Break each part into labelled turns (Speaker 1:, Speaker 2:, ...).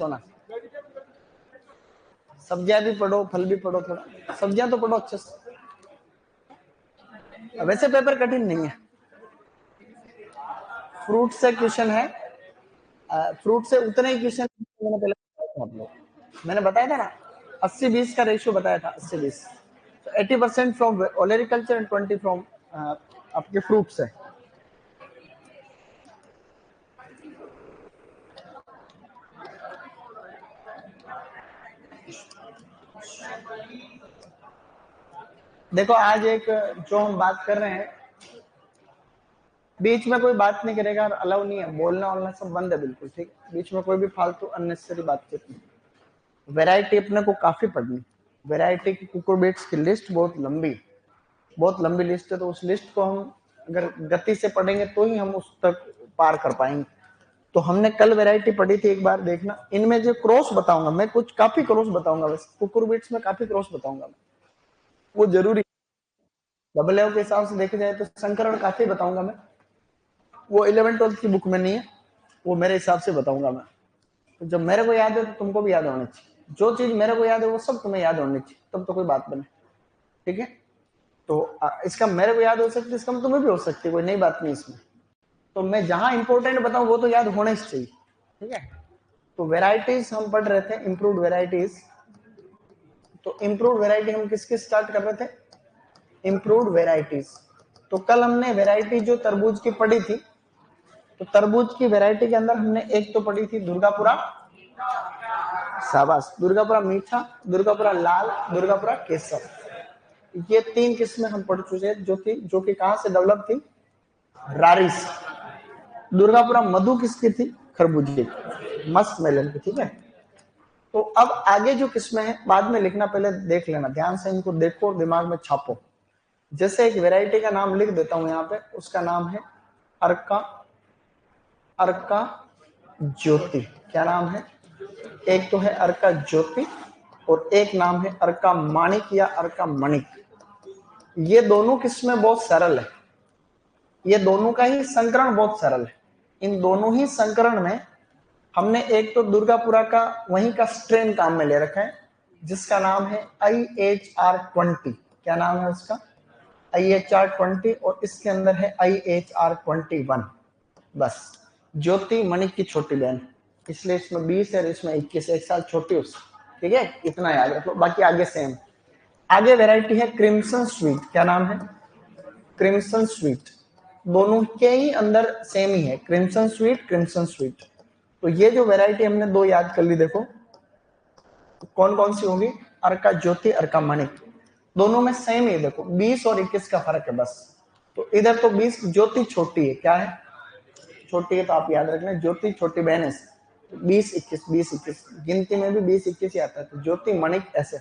Speaker 1: सोना, सब्जियां भी पढ़ो, फल भी पढ़ो, थोड़ा सब्जियां तो पढ़ो अच्छे से। वैसे पेपर कठिन नहीं है, फ्रूट से क्वेश्चन है, फ्रूट से उतने ही क्वेश्चन मैंने पहले मैंने बताया था ना, 80-20 का रेशियो बताया था, 80-20, 80% फ्रॉम ओलेरिकल्चर एंड 20 फ्रॉम आपके फ्रूट से। देखो आज एक जो हम बात कर रहे हैं, बीच में कोई बात नहीं करेगा और अलाउ नहीं है, बोलना वोलना सब बंद है बिल्कुल, ठीक। बीच में कोई भी फालतू अननेसेसरी बातचीत नहीं। वैरायटी अपने को काफी पढ़नी, वैरायटी की कुकुरबिट्स की लिस्ट बहुत लंबी लिस्ट है, तो उस लिस्ट को हम अगर गति से पढ़ेंगे तो ही हम उस तक पार कर पाएंगे। तो हमने कल वैरायटी पढ़ी थी, एक बार देखना। इनमें जो क्रॉस बताऊंगा मैं, कुछ काफी क्रॉस बताऊंगा, वैसे कुकुरबिट्स में काफी क्रॉस बताऊंगा मैं, वो जरूरी। डबल के हिसाब से देखे जाए तो संकरण काफी बताऊंगा मैं, वो 11th-12th की बुक में नहीं है, वो मेरे हिसाब से बताऊंगा मैं। तो जब मेरे को याद है तो तुमको भी याद होना चाहिए, जो चीज मेरे को याद है वो सब तुम्हें याद होनी चाहिए, तब तो कोई बात बने, ठीक है। तो इसका मेरे को याद हो सकती है, इसका तुम्हें भी हो सकती है, कोई नई बात नहीं इसमें। तो मैं जहां इंपॉर्टेंट बताऊं वो तो याद होना ही चाहिए, ठीक है। तो वेराइटीज हम पढ़ रहे थे, इंप्रूव्ड वेराइटीज। तो इंप्रूव्ड वेराइटी हम किसकी स्टार्ट कर रहे थे, इंप्रूव्ड वेराइटीज। तो कल हमने वेराइटी जो तरबूज की पढ़ी थी, तो तरबूज की वैरायटी के अंदर हमने एक तो पढ़ी थी दुर्गापुरा, शाबाश, दुर्गापुरा मीठा, दुर्गापुरा लाल, दुर्गापुरा केसर। ये 3 किस्में हम पढ़ चुके हैं, जो कि कहां से डेवलप थी, रारी से। दुर्गापुरा मधु किसकी थी, खरबूजे की, मस्त मेलन की, ठीक है। तो अब आगे जो किस्में हैं बाद में लिखना, पहले देख लेना ध्यान से, इनको देखो दिमाग में छापो। जैसे एक वैरायटी का नाम लिख देता हूं यहाँ पे, उसका नाम है अर्का, अर्का ज्योति। क्या नाम है, एक तो है अर्का ज्योति और एक नाम है अर्का माणिक या अर्का मणिक। ये दोनों किस्में बहुत सरल है, ये दोनों का ही संकरण बहुत सरल है। इन दोनों ही संकरण में हमने एक तो दुर्गापुरा का वहीं का स्ट्रेन काम में ले रखा है, जिसका नाम है IHR20। क्या नाम है उसका, IHR20, और इसके अंदर है IHR21। बस, ज्योति मणिक की छोटी बहन, इसलिए इसमें 20 है, इसमें 21, 1 साल छोटी उससे, ठीक है। इतना याद रख लो, बाकी आगे सेम। आगे वैरायटी है क्रिम्सन स्वीट। क्या नाम है, क्रिम्सन स्वीट। दोनों के ही अंदर सेम ही है, क्रिम्सन स्वीट, क्रिम्सन स्वीट। तो ये जो वैरायटी हमने दो याद कर ली, देखो कौन कौन सी होगी, अर्का ज्योति, अर्का मणिक, दोनों में सेम ही, देखो 20 और 21 का फर्क है बस। तो इधर तो 20, ज्योति छोटी है, क्या है, छोटी है, तो आप याद रखना ज्योति छोटी बहन है, 20-21, 20-21 गिनती में भी 20-21 ही आता है। तो ज्योति मणिक ऐसे,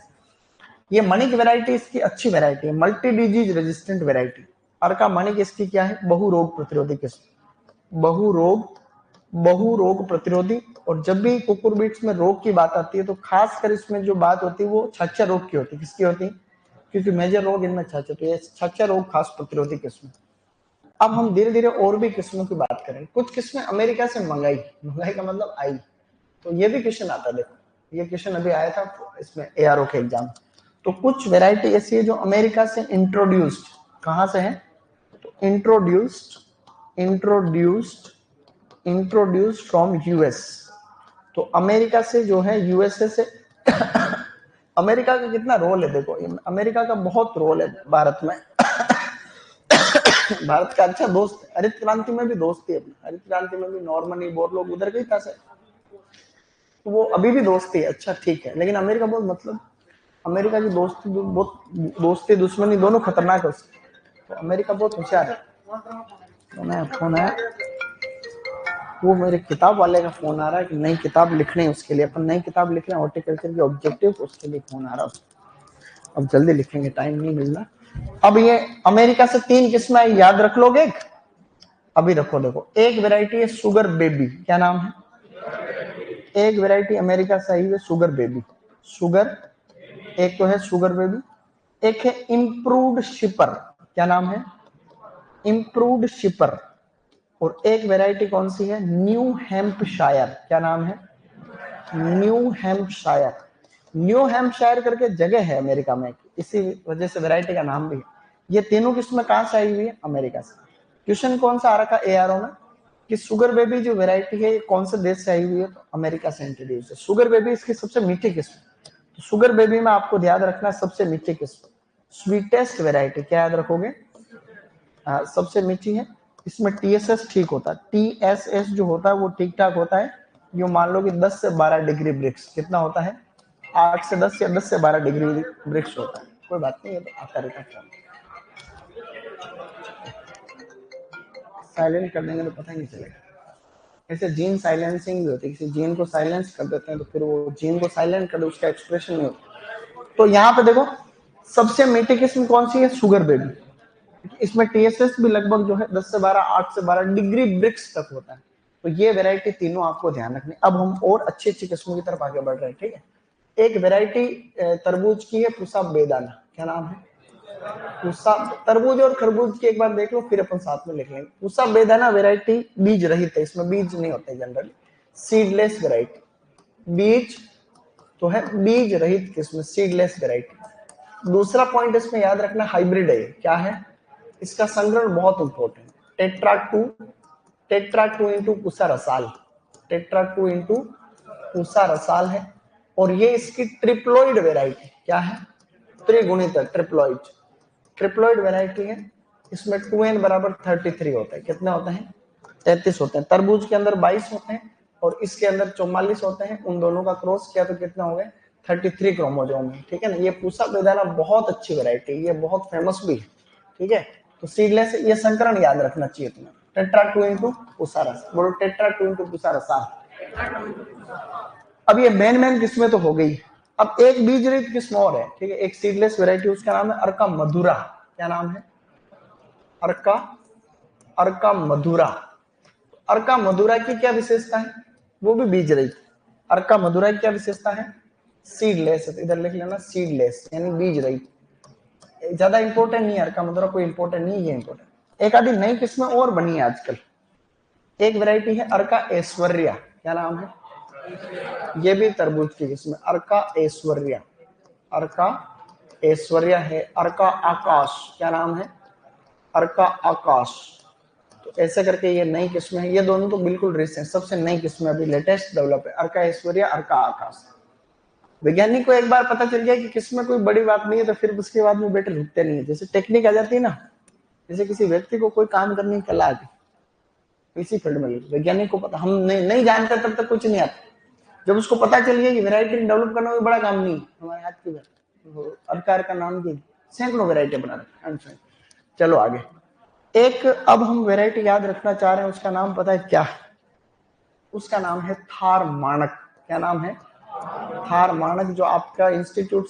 Speaker 1: ये मणिक वैरायटी इसकी अच्छी वैरायटी है, मल्टी डिजीज रेजिस्टेंट वैरायटी। अर्का मणिक इसकी क्या है, बहु रोग प्रतिरोधी किस्म, बहु रोग प्रतिरोधी। और जब भी कुकुरबिट्स में रोग की बात आती है तो खासकर इसमें जो बात होती है वो छाछा रोग की होती है। किसकी होती है, क्योंकि मेजर रोग इनमें छाछा, तो ये छाछा रोग खास प्रतिरोधी किस्म। अब हम धीरे धीरे और भी किस्मों की बात करें। कुछ किस्में अमेरिका से मंगाई का मतलब आई, तो ये भी क्वेश्चन आता है, देखो ये क्वेश्चन अभी आया था इसमें ARO के एग्जाम। तो कुछ वैरायटी ऐसी है जो अमेरिका से इंट्रोड्यूस्ड, कहां से है, तो इंट्रोड्यूस्ड फ्रॉम US। तो अमेरिका से जो है, USA से अमेरिका का कितना रोल है, देखो अमेरिका का बहुत रोल है भारत में। भारत का अच्छा दोस्त है, हरित क्रांति में भी दोस्ती है अपनी, हरित क्रांति में भी नॉर्मनी बोरलोग उधर गई था, तो वो अभी भी दोस्ती है, अच्छा ठीक है। लेकिन अमेरिका बहुत, मतलब अमेरिका की दोस्ती बहुत, दोस्ती दुश्मनी दोनों खतरनाक है उसकी। तो अमेरिका बहुत होशियार है। तो मैं फोन है, वो मेरे किताब वाले का फोन आ रहा है कि नई किताब लिखनी है, उसके लिए अपन नई किताब लिख रहे हैं हॉर्टिकल्चर के ऑब्जेक्टिव, उसके लिए फोन आ रहा है। अब जल्दी लिखेंगे, टाइम नहीं मिल रहा। अब ये अमेरिका से 3 किस्में याद रख लोगे, अभी रखो, देखो एक वैरायटी है शुगर बेबी। क्या नाम है, एक वैरायटी अमेरिका से आई है शुगर बेबी, शुगर, एक तो है शुगर बेबी, एक है इम्प्रूव्ड शिपर। क्या नाम है, इम्प्रूव्ड शिपर। और एक वैरायटी कौन सी है, न्यू हैम्पशायर। क्या नाम है, न्यू हैम्पशायर। न्यू हैम्पशायर करके जगह है अमेरिका में, इसी वजह से वैरायटी का नाम भी है। ये तीनों किस्में कहां से आई हुई है? अमेरिका से। क्वेश्चन कौन सा आ रखा एआरओ में कि शुगर बेबी जो वैरायटी है कौन से देश से आई हुई है? तो अमेरिका से इंट्रोड्यूस है। शुगर बेबी इसकी सबसे मीठी किस्म। तो शुगर बेबी में आपको ध्यान रखना सबसे मीठी किस्म, स्वीटेस्ट वैरायटी। क्या याद रखोगे? सबसे मीठी है। इसमें टीएसएस ठीक होता है, टीएसएस जो होता है वो ठीक ठाक होता है। जो मान लो कि 10 से 12 डिग्री ब्रिक्स कितना होता है? 8 से 10 या 10 से 12 डिग्री ब्रिक्स होता है। कोई बात नहीं, ये तो आता रहता है। साइलेंट कर देंगे तो पता ही नहीं चलेगा। ऐसे जीन साइलेंसिंग भी होती है, किसी जीन को साइलेंस कर देते हैं तो फिर वो जीन को साइलेंट कर दे, उसका एक्सप्रेशन नहीं होता। तो यहाँ पे देखो सबसे मीठी किस्म कौन सी है? Sugar baby. इसमें टीएसएस भी लगभग जो है 10 से 12, 8 से 12 डिग्री ब्रिक्स तक होता है। तो ये वैरायटी तीनों आपको ध्यान रखनी। अब हम और अच्छी अच्छी किस्मों की तरफ आगे बढ़ रहे हैं, ठीक है। एक वैरायटी तरबूज की है पूसा बेदाना। क्या नाम है? पूसा। तरबूज और खरबूज की एक बार देख लो, फिर अपन साथ में लिख लेंगे। पूसा बेदाना वैरायटी बीज रहित है, इसमें बीज नहीं होते जनरली। सीडलेस वैरायटी, बीज तो है बीज रहित किस्म, सीडलेस वैरायटी। दूसरा पॉइंट इसमें याद रखना, हाइब्रिड है। क्या है? इसका संग्रहण बहुत important. Tetra two into Pusa Rasal, tetra two into Pusa Rasal है। और ये इसकी ट्रिप्लोइड वैरायटी। क्या है? त्रिगुणित ट्रिप्लोइड, ट्रिप्लोइड वैरायटी है। इसमें 2n बराबर 33 होता है। कितने होते हैं? 33 होते हैं। तरबूज के अंदर 22 होते हैं और इसके अंदर 44 होते हैं। उन दोनों का क्रॉस किया तो कितना हो गया? 33 क्रोमोजोम है, ठीक है ना। ये पूसा बेदाना बहुत अच्छी वैरायटी है, ये बहुत फेमस भी है, ठीक है। तो सीडलेस ये संकरण याद रखना चाहिए तुम्हें। टेट्रा टू इंटू पूसा रस, बोलो टेट्रा टू इंटू पूसा रसा। अब ये मेन किस्में तो हो गई। अब एक बीज रहित किस्म और है, ठीक है, एक सीडलेस वैरायटी, उसका नाम है अर्का मधुरा। क्या नाम है? अर्का, अर्का मधुरा। अर्का मधुरा की क्या विशेषता है? वो भी बीज रहित। अर्का मधुरा की क्या विशेषता है? सीडलेस। इधर लिख लेना सीडलेस यानी बीज रहित। ज्यादा इंपॉर्टेंट नहीं है अर्का मधुरा, कोई इंपॉर्टेंट नहीं है, ये इंपॉर्टेंट। एक आधी नई किस्में और बनी है आजकल। एक वैरायटी है अर्का ऐश्वर्या। क्या नाम है? ये भी तरबूज की किस्म, अर्का ऐश्वर्या। अर्का ऐश्वर्या है। अर्का आकाश। क्या नाम है? अर्का आकाश। तो ऐसे करके ये नई किस्में हैं। ये दोनों तो बिल्कुल रिसेंट, सबसे नई किस्में अभी लेटेस्ट डेवलप है, अर्का ऐश्वर्या, अर्का आकाश। वैज्ञानिक को एक बार पता चल गया कि किस्में कोई बड़ी बात नहीं है तो फिर उसके बाद में बेटे रुकते नहीं है। जैसे टेक्निक आ जाती है ना, जैसे किसी व्यक्ति को कोई काम करने की कला आती, इसी फील्ड में वैज्ञानिक को पता, हम नहीं जानते तब तक कुछ नहीं आता। जब उसको पता चल गया कि वैरायटी डेवलप करना कोई बड़ा काम नहीं, हमारे हाथ की अर्का का नाम की सैकड़ों वैरायटी बना रहे। चलो आगे। एक अब हम वैरायटी याद रखना चाह रहे हैं, उसका नाम पता है क्या है? उसका नाम है थार मानक। क्या नाम है? थार मानक, जो आपका इंस्टीट्यूट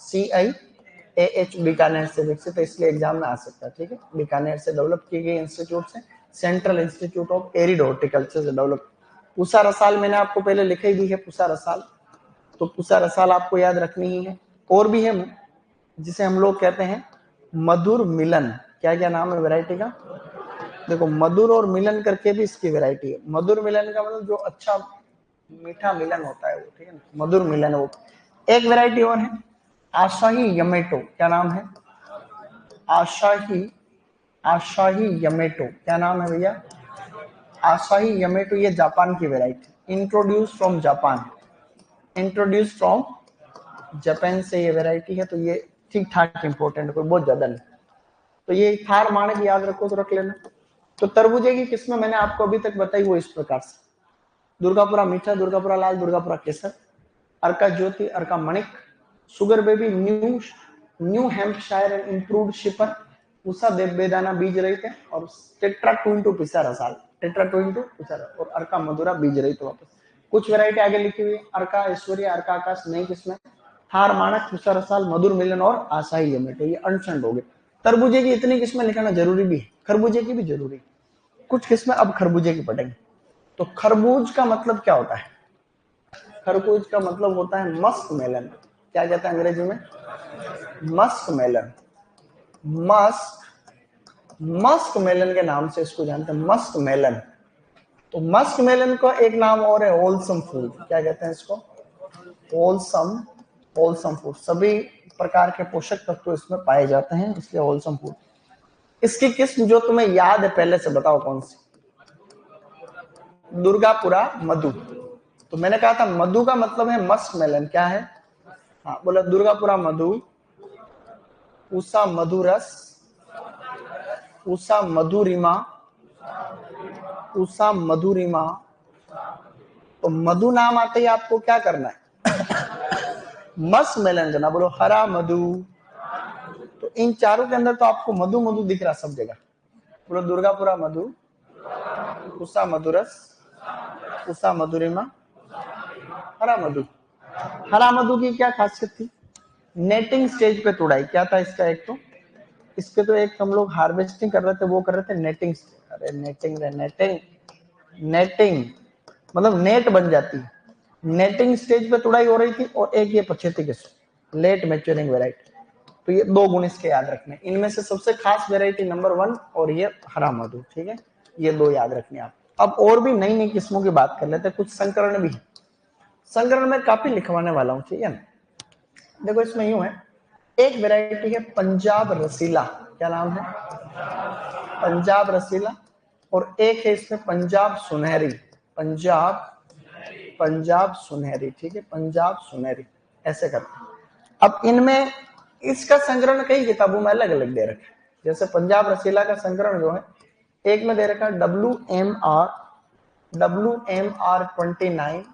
Speaker 1: CIAH बीकानेर से विकसित है, इसलिए एग्जाम में आ सकता है, ठीक है। बीकानेर से डेवलप की गई इंस्टीट्यूट से, central institute of arid horticulture से डेवलप। पूसा रसाल मैंने आपको पहले लिखा ही दी है, पूसा रसाल। तो पूसा रसाल आपको याद रखनी ही है। और भी है जिसे हम लोग कहते हैं मधुर मिलन। क्या क्या नाम है वैरायटी का? देखो मधुर और मिलन करके भी इसकी वैरायटी है। मधुर मिलन का मतलब जो अच्छा मीठा मिलन होता है वो, ठीक है ना, मधुर मिलन वो। एक वैरायटी और है आशाही यमेटो। क्या नाम है? आशाही, आशाही यमेटो। क्या नाम है भैया? आशाही यमेटो। ये जापान की variety, introduce from Japan, introduce from Japan से ये वैरायटी है। तो ये ठीक ठाक इंपॉर्टेंट है, कोई बहुत ज्यादा नहीं। तो ये थार मानक याद रखो तो रख लेना। तो तरबूजे की किस्में मैंने आपको अभी तक बताई वो इस प्रकार से, दुर्गापुरा मीठा, दुर्गापुरा लाल, दुर्गापुरा केसर, Arka Jyoti, Arka Manik, sugar baby, New Hampshire and improved shipper, Pusa देव बेदाना बीज रहित है, और टेट्रा टू इंटू पिसा रसाल, टेट्रा टू इंटू पिसा, और अर्का मधुरा बीज रहित। वापस कुछ वैरायटी आगे लिखी हुई है, अर्का ऐश्वर्य, अर्का आकाश नई किस्में, थार मानक, पूसा रसाल, मधुर मिलन और आशाही यमेटो, ये अनशंड हो गए। तरबूजे की इतनी किस्में लिखना जरूरी भी है, खरबूजे की भी जरूरी है। कुछ किस्में अब खरबूजे की पढ़ेंगे। तो खरबूज का मतलब क्या होता है? खरबूज का मतलब होता है मस्क मेलन। क्या कहता है अंग्रेजी में? Musk melon. Musk, musk melon के नाम से इसको जानते हैं, मस्क मेलन। तो मस्क मेलन को एक नाम और है होलसम फूड। क्या कहते हैं इसको? Wholesome food. सभी प्रकार के पोषक तत्व इसमें पाए जाते हैं, इसलिए होलसम फूड। इसकी किस्म जो तुम्हें याद है पहले से, बताओ कौन सी? दुर्गापुरा मधु। तो मैंने कहा था मधु का मतलब है मस्क मेलन। क्या है? हाँ, बोला दुर्गापुरा मधु, उषा मधुरस, उषा मधुरिमा, उषा मधुरिमा। तो मधु नाम आते ही आपको क्या करना है? मस्क मेलन करना। बोलो हरा मधु। तो इन चारों के अंदर तो आपको मधु मधु दिख रहा सब जगह। बोलो दुर्गापुरा मधु, उषा मधुरस, उषा मधुरिमा, हरा मधु। हरा मधु की क्या खासियत थी? नेटिंग स्टेज पे तोड़ाई। क्या था इसका? एक तो इसके तो एक हम लोग हार्वेस्टिंग कर रहे थे, वो कर रहे थे नेटिंग। अरे नेटिंग मतलब नेट बन जाती है। नेटिंग स्टेज पे तुड़ाई हो रही थी। और एक ये पछेती किस्म, लेट मैच्योरिंग वेराइटी। तो ये दो गुण इसके याद रखने। इनमें से सबसे खास वेराइटी नंबर 1 और ये हरा मधु। ठीक है, ये दो याद रखने आप। अब और भी नई नई किस्मों की बात कर लेते हैं। कुछ संकरण भी है। संकरण में काफी लिखवाने वाला हूं, ठीक है ना? देखो इसमें यूं है, एक वेराइटी है पंजाब रसीला। क्या नाम है? पंजाब रसीला। और एक है इसमें पंजाब सुनहरी। पंजाब सुनहरी। ठीक है, पंजाब सुनहरी ऐसे करते हैं। अब इनमें इसका संग्रहण कई किताबों में अलग अलग दे रखा है। जैसे पंजाब रसीला का संग्रहण जो है, एक में दे रखा है WMR 29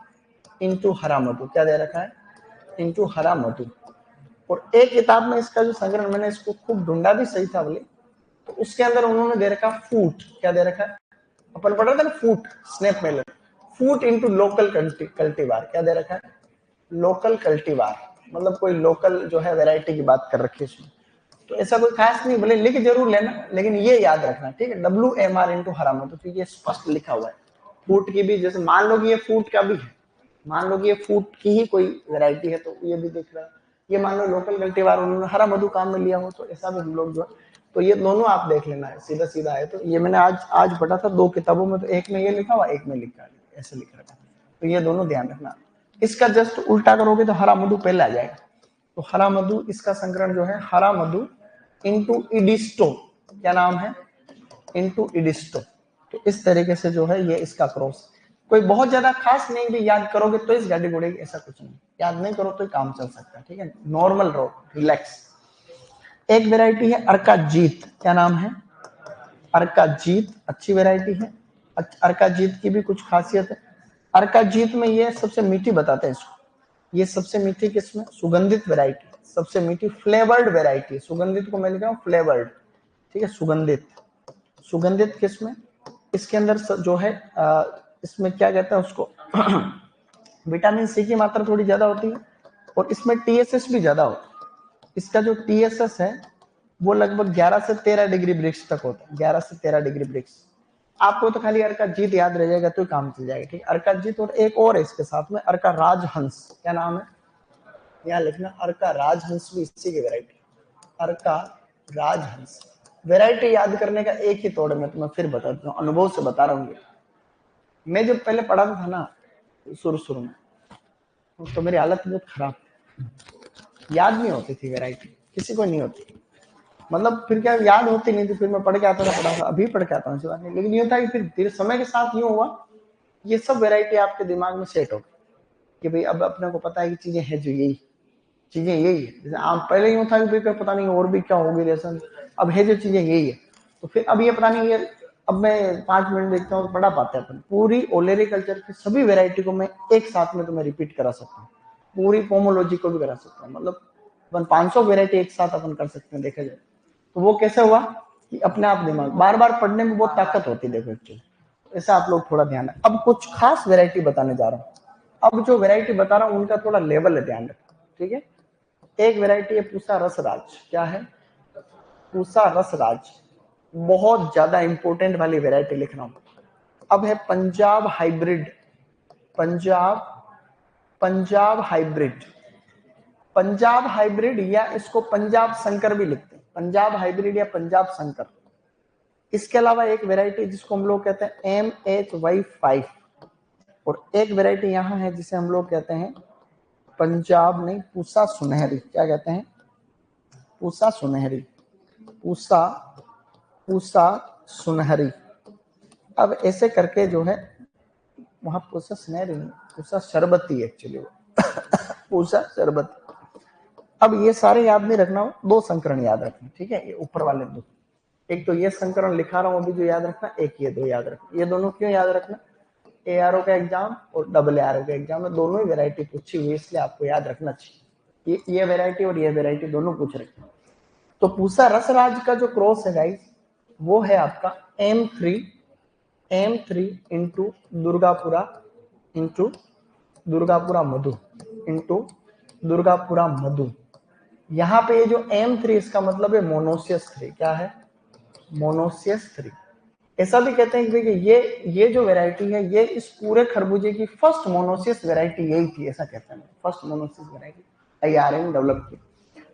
Speaker 1: इंटू हरा मधु। क्या दे रखा है? इंटू हरा मधु। और एक किताब में इसका जो संग्रहण, मैंने इसको खूब ढूंढा भी सही था बोले, तो उसके अंदर उन्होंने दे रखा फूट। क्या दे रखा है? अपन पढ़ा था ना फूट, स्नेप मेलन। फूट इंटू लोकल कल्टीवार। क्या दे रखा है? Local cultivar. मतलब कोई लोकल जो है वैरायटी की बात कर रखी है इसमें। तो ऐसा कोई खास नहीं, भले लिख जरूर लेना, लेकिन ये याद रखना। ठीक है, WMR इंटू हरा मधु। तो ये स्पष्ट लिखा हुआ है। फूट की भी, जैसे मान लो कि ये फूट का भी है, मान लो कि ये फूट की ही कोई वैरायटी है, तो ये भी देख रहा है। ये मान लो लोकल कल्टीवार उन्होंने हरा मधु काम में लिया हो, तो ऐसा भी हम लोग जो है, तो ये दोनों आप देख लेना है। सीधा सीधा है। तो ये मैंने आज पढ़ा था 2 किताबों में, तो एक में ये लिखा हुआ, एक में लिखा है ऐसे लिख रखा। तो ये दोनों ध्यान रखना। इसका जस्ट उल्टा करोगे तो हरा मधु पहले आ जाएगा। तो हरा मधु, इसका संकरण जो है हरा मधु इंटू इडिस्टो। क्या नाम है? इंटू इडिस्टो। तो इस तरीके से जो है ये इसका क्रॉस। कोई बहुत ज्यादा खास नहीं भी याद करोगे तो इस गाड़ी घोड़े, ऐसा कुछ नहीं। याद नहीं करो तो काम चल सकता है। ठीक है, नॉर्मल रहो, रिलैक्स। एक वेराइटी है अर्का जीत। क्या नाम है? अर्का जीत। अच्छी वेराइटी है। अर्का जीत की भी कुछ खासियत है। अर्का जीत में ये सबसे मीठी बताते हैं इसको। ये सबसे मीठी किस्म है, सुगंधित वेराइटी, सबसे मीठी फ्लेवर्ड वेराइटी। सुगंधित को मैं लिख रहा हूँ फ्लेवर्ड। ठीक है, सुगंधित किस्म है। इसके अंदर जो है इसमें क्या कहते हैं उसको विटामिन सी की मात्रा थोड़ी ज्यादा होती है। और इसमें TSS भी ज्यादा होता है। इसका जो TSS है वो लगभग 11 से 13 डिग्री ब्रिक्स तक होता है। 11 से 13 डिग्री ब्रिक्स। आपको तो खाली अर्का जीत याद रह जाएगा तो काम चल जाएगा। ठीक है, अर्का जीत। और एक और है इसके साथ में, अर्का राजहंस। क्या नाम है? यहाँ लिखना, अर्का राजहंस भी इसी की वैरायटी। अर्का राजहंस। वैरायटी याद करने का एक ही तोड़ है, मैं तुम्हें फिर बताता हूँ, अनुभव से बता रहा हूँ। मैं जब पहले पढ़ाता था ना शुरू में, तो मेरी हालत बहुत खराब, याद नहीं होती थी वैरायटी, किसी को नहीं होती। मतलब फिर क्या, याद होती नहीं थी। फिर मैं पढ़ के आता था, अभी पढ़ के आता हूँ, बात नहीं। लेकिन ये था कि फिर धीरे समय के साथ यूं हुआ, ये सब वैरायटी आपके दिमाग में सेट हो गई कि भाई अब अपने को पता है कि चीजें हैं जो यही चीजें यही है। जैसे आप पहले यूं था कि पता नहीं और भी क्या होगी रेशन, अब है जो चीजें यही है। तो फिर अब ये पता नहीं, ये अब मैं 5 मिनट देखता हूँ तो पढ़ा पाते हैं अपन। पूरी ओलेरिकल्चर की सभी वैरायटी को मैं एक साथ में तुम्हें रिपीट करा सकता हूँ। पूरी पोमोलॉजी को भी करा सकता हूँ। मतलब अपन 500 वैरायटी एक साथ अपन कर सकते हैं देखा जाए तो। वो कैसे हुआ कि अपने आप दिमाग बार बार पढ़ने में बहुत ताकत होती है। देखो एक्चुअली ऐसा आप लोग थोड़ा ध्यान है। अब कुछ खास वैरायटी बताने जा रहा हूँ। अब जो वैरायटी बता रहा हूँ उनका थोड़ा लेवल है, ध्यान रखो। ठीक है, एक वैरायटी है पूसा रसराज। क्या है? पूसा रसराज। बहुत ज्यादा इंपॉर्टेंट वाली वैरायटी लिख रहा हूं। अब है Punjab hybrid. Punjab hybrid. Punjab hybrid या इसको पंजाब संकर भी लिखते हैं। पंजाब हाइब्रिड या पंजाब संकर। इसके अलावा एक वेराइटी जिसको हम लोग कहते हैं MHY5, और एक वेराइटी यहाँ है जिसे हम लोग कहते हैं पंजाब नहीं, पूसा सुनहरी। क्या कहते हैं? पूसा सुनहरी, पूसा पूसा सुनहरी। अब ऐसे करके जो है वहां पूसा सुनहरी नहीं, पूसा शरबती एक्चुअली वो पूसा शरबती। अब ये सारे याद नहीं रखना, दो संकरण याद रखना, ठीक है? ये ऊपर वाले दो, एक तो ये संकरण लिखा रहा हूं अभी जो याद रखना, एक ये दो याद रखना। ये दोनों क्यों याद रखना? ARO का एग्जाम और AARO का एग्जाम में दोनों ही वेराइटी पूछी हुई, इसलिए आपको याद रखना चाहिए। ये वेराइटी और ये वेराइटी दोनों पूछ रहे। तो पूसा रसराज का जो क्रॉस है गाइस, वो है आपका M3 इंटू दुर्गापुरा मधु इंटू दुर्गापुरा मधु। यहाँ पे ये जो M3 इसका मतलब है मोनोसियस 3। क्या है? मोनोसियस 3। ऐसा भी कहते हैं कि ये जो वैरायटी है ये इस पूरे खरबूजे की फर्स्ट मोनोसियस वैरायटी यही थी, ऐसा कहते हैं। First monoecious variety IRN develop की।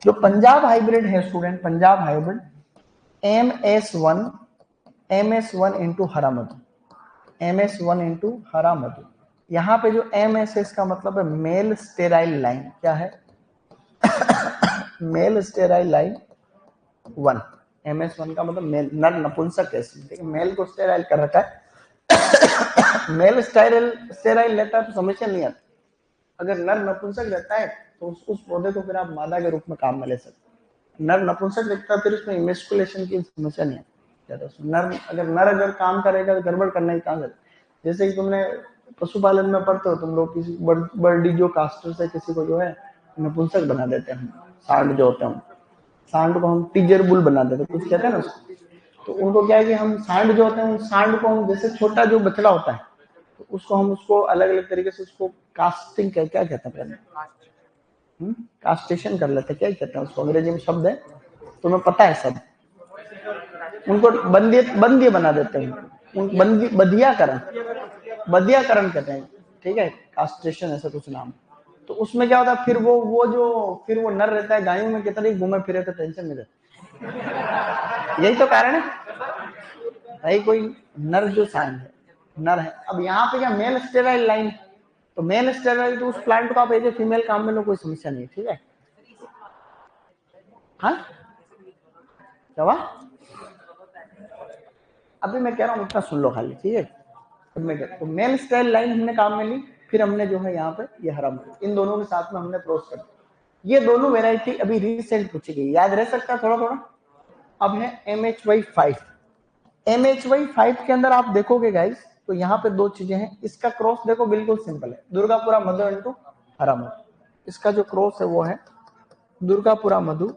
Speaker 1: जो पंजाब हाइब्रिड है student, Punjab hybrid MS1 into हरा मधु, MS1 इंटू हरा मधु। यहाँ पे जो MS है इसका मतलब है मेल स्टेराइल लाइन। क्या है? Male sterile line 1। MS1 का मतलब मेल, नर नपुंसक एसिड, ठीक है? मेल को स्टेराइल कर रखा है। मेल स्टेराइल लेता है तो समस्या नहीं आती। अगर नर नपुंसक रहता है तो उस पौधे को फिर आप मादा के रूप में काम में ले सकते। नर नपुंसक रहता है फिर उसमें इमेस्कुलेशन की समस्या नहीं आती। नर अगर काम करेगा तो गड़बड़ करना ही काम है। जैसे कि तुमने पशुपालन में पढ़ते हो तुम लोग, किसी बर्डी जो कास्टर से किसी को जो है नपुंसक बना देते हैं। सांड जो होते हैं, सांड को हम टिजर बुल बना देते, कुछ कहते हैं ना उसको। तो उनको क्या है कि हम सांड जो होते हैं, उन सांड को हम, जैसे छोटा जो बछड़ा होता है तो उसको हम उसको अलग अलग तरीके से उसको कास्टिंग क्या कहते हैं, कास्टेशन कर लेते हैं। क्या कहते हैं उसको? अंग्रेजी में शब्द है, तुम्हें पता है सब। उनको बंदी बना देते हैं, बदियाकरण कहते हैं, ठीक है? कास्ट्रेशन ऐसा कुछ नाम। तो उसमें क्या होता है फिर फिर वो नर रहता है गायों में कितना ही घूमे फिरे तो टेंशन नहीं रहती। यही तो कारण है भाई, कोई नर जो साइन है, नर है। अब यहाँ पे क्या मेल स्टेराइल लाइन, तो मेल स्टेराइल तो उस प्लांट को आप एज ए फीमेल काम में लो, कोई समस्या नहीं, ठीक है? हाँ क्या? अभी मैं कह रहा हूँ उतना सुन लो खाली, ठीक है? तो मेल स्टेराइल लाइन हमने काम में ली, फिर हमने जो है यहाँ पे ये हरा मधु, इन दोनों के साथ में हमने क्रॉस कर दिया। ये दोनों वेराइटी अभी रिसेंट पूछी गई, याद रह सकता है थोड़ा थोड़ा। अब है MHY5। MHY5 के अंदर आप देखोगे गाइस तो यहाँ पे दो चीजें हैं। इसका क्रॉस देखो बिल्कुल सिंपल है, दुर्गापुरा मधु इंटू हरा मधु। इसका जो क्रॉस है वो है दुर्गापुरा मधु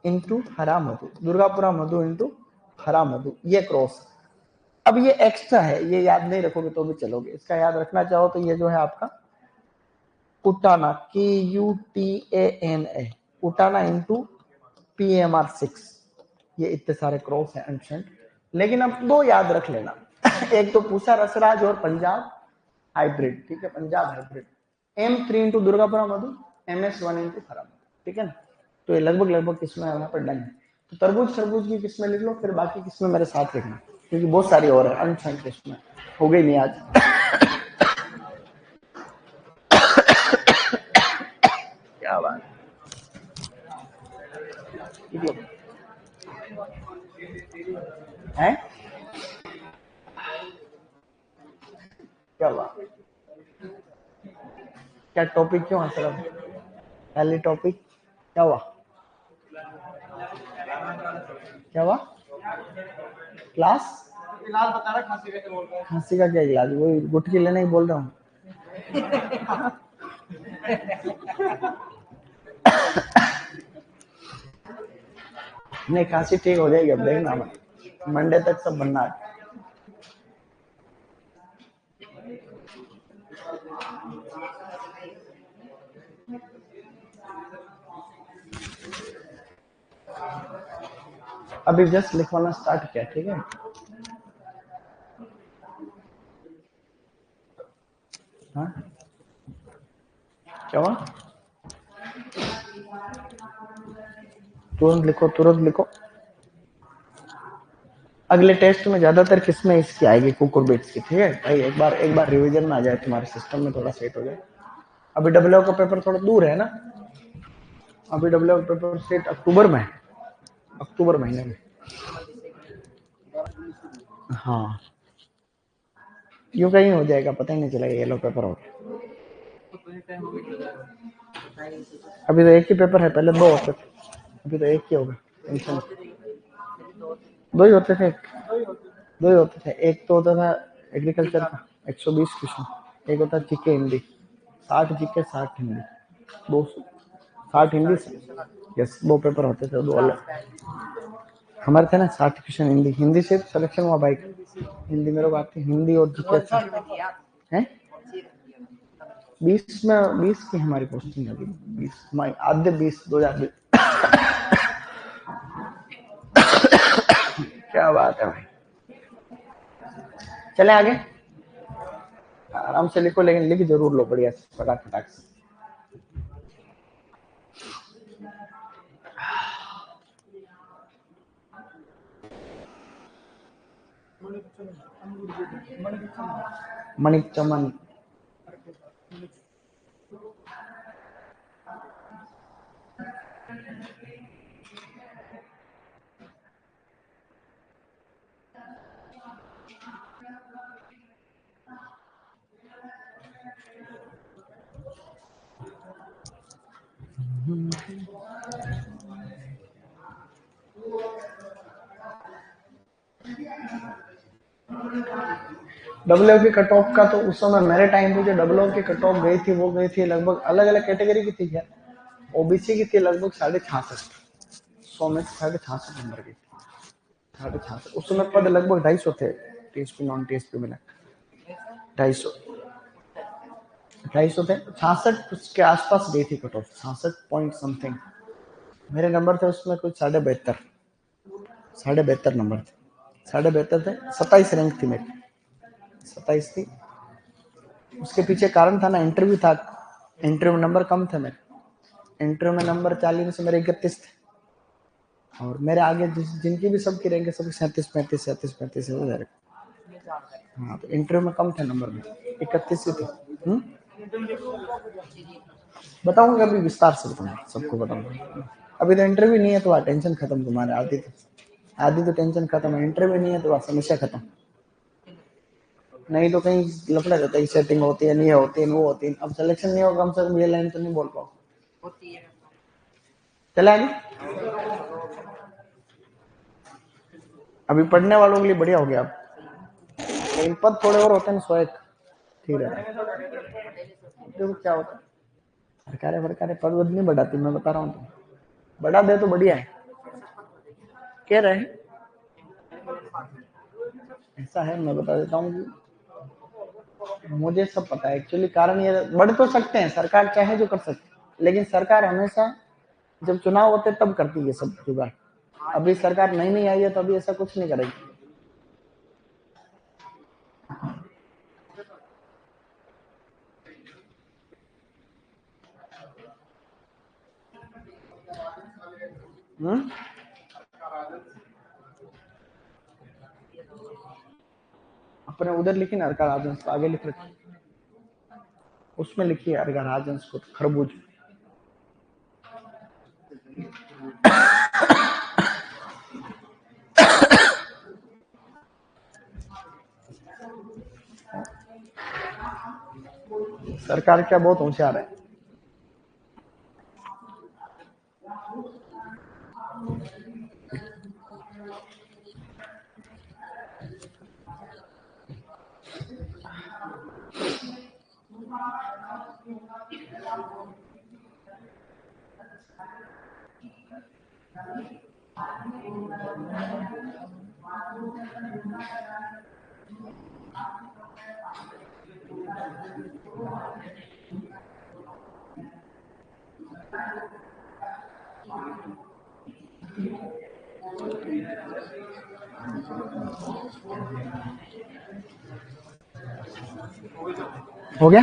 Speaker 1: इंटू हरा मधु, दुर्गापुरा मधु इंटू हरा मधु, ये क्रॉस। अब ये एक्स्ट्रा है, ये याद नहीं रखोगे तो भी चलोगे। इसका याद रखना चाहो तो ये जो है आपका कुटाना, KUTANA, कुटाना इंटू PMR6। ये इतने सारे क्रॉस हैं अनसेंट, लेकिन अब दो याद रख लेना। एक तो पूसा रसराज और पंजाब हाइब्रिड, ठीक है? Punjab hybrid M3 into Durgapura Madhu, MS1 into हरा मधु, ठीक है ना? तो ये लगभग किस्में यहाँ पर डन है। तो तरबूज की किस्में लिख लो, फिर बाकी किस्में मेरे साथ लिखना, क्योंकि बहुत सारी और है अनसेंट किस्में, हो गई नहीं आज। क्या बात है? क्या बात, क्या टॉपिक क्यों हंस रहा? पहले टॉपिक क्या हुआ? क्या हुआ? क्लास इलाज बता रहा, खांसी का बोल रहा है। खांसी का क्या इलाज? वो गुटकी लेने ही बोल रहा हूँ। नहीं, खांसी ठीक हो जाएगी, अब देखना, मंडे तक सब बनना है। अभी जस्ट लिखवाना स्टार्ट किया, ठीक है? हाँ क्या हुआ? तुरंत लिखो, तुरंत लिखो। अगले टेस्ट में ज्यादातर किसमें इसकी आएगी, कुकुरबिट्स की। ठीक है भाई, एक बार रिवीजन में आ जाए, तुम्हारे सिस्टम में थोड़ा सेट हो जाए। अभी डब्ल्यू का पेपर थोड़ा दूर है ना, अभी डब्ल्यू का पेपर सेट अक्टूबर में है, अक्टूबर महीने में। हाँ, यूं कहीं हो जाएगा, पता ही नहीं चलेगा येलो पेपर हो गया। अभी तो एक ही पेपर है, पहले दो होते थे, अभी तो एक ही होगा। टेंशन, दो ही होते थे, दो ही होते थे। एक तो होता था एग्रीकल्चर का 120 क्वेश्चन, एक होता GK Hindi 60 GK 60 Hindi, 60 Hindi. Yes, दो पेपर होते थे, दो अलग हमारे थे ना। 60 क्वेश्चन हिंदी, हिंदी से सिलेक्शन हुआ बाइक, हिंदी मेरे को आती, हिंदी और जीके अच्छा है। 20 में 20 की हमारी पोस्टिंग लगी, 20 हमारी आधे 20 2020। क्या बात है भाई, चले आगे, आराम से लिखो, लेकिन लिख जरूर लो बढ़िया से, फटाक फटाक से। मणिक चमन, डब्ल्यू की कट ऑफ का तो उस समय मेरे टाइम पे जो डब्ल्यू की कट ऑफ गई थी, वो गई थी लगभग, अलग अलग कैटेगरी की थी क्या, ओबीसी की थी लगभग 66.5, 100 में 66.5 नंबर की, 66। उस समय पद लगभग 250 थे, टीएसपी नॉन टीएसपी मिला 250, 250 थे। 66 के आसपास गई थी कट ऑफ, 66 पॉइंट समथिंग मेरे नंबर थे उसमें, कुछ 72.5 नंबर थे, 72 थे। 27 रैंक थी मेरी, 27 थी। उसके पीछे कारण था ना, इंटरव्यू था, इंटरव्यू में नंबर कम थे मेरे, इंटरव्यू में नंबर 40 में से मेरे 31 थे, और मेरे आगे जिनकी भी सबकी रैंक है, सबकी 37 35 हो जा रहे। हाँ, तो इंटरव्यू में कम थे नंबर में, 31 ही थे। बताऊंगा अभी विस्तार से, बताऊंगा, सबको बताऊंगा। अभी तो इंटरव्यू नहीं है तो टेंशन खत्म तुम्हारे, आधी तो टेंशन खत्म है, इंटरव्यू नहीं है तो समस्या खत्म। नहीं तो कहीं लफड़ा रहता है, सेटिंग होती है, नहीं होती है, वो होती है। अब सिलेक्शन नहीं होगा, कम से कम ये लाइन तो नहीं बोल पाओ। चला आगे, अभी पढ़ने वालों के लिए बढ़िया हो गया। अब लेकिन पद थोड़े और होते हैं, 101 ठीक है। देखो क्या होता है, सरकारें पद वद नहीं बढ़ाती, मैं बता रहा हूँ, तुम बढ़ा दे तो बढ़िया है, कह रहे हैं ऐसा है। मैं बता देता हूँ, मुझे सब पता है एक्चुअली। कारण ये, बढ़ तो सकते हैं, सरकार चाहे जो कर सकती है, लेकिन सरकार हमेशा जब चुनाव होते तब करती है सब जुगाड़। अभी सरकार नई नई आई है, तो अभी ऐसा कुछ नहीं करेगी। अपने उधर लिखी ना अर्का राजंस, आगे लिख रखी, उसमें लिखी है अर्का राजंस को खरबूज। सरकार क्या बहुत होशियार है। हो गया,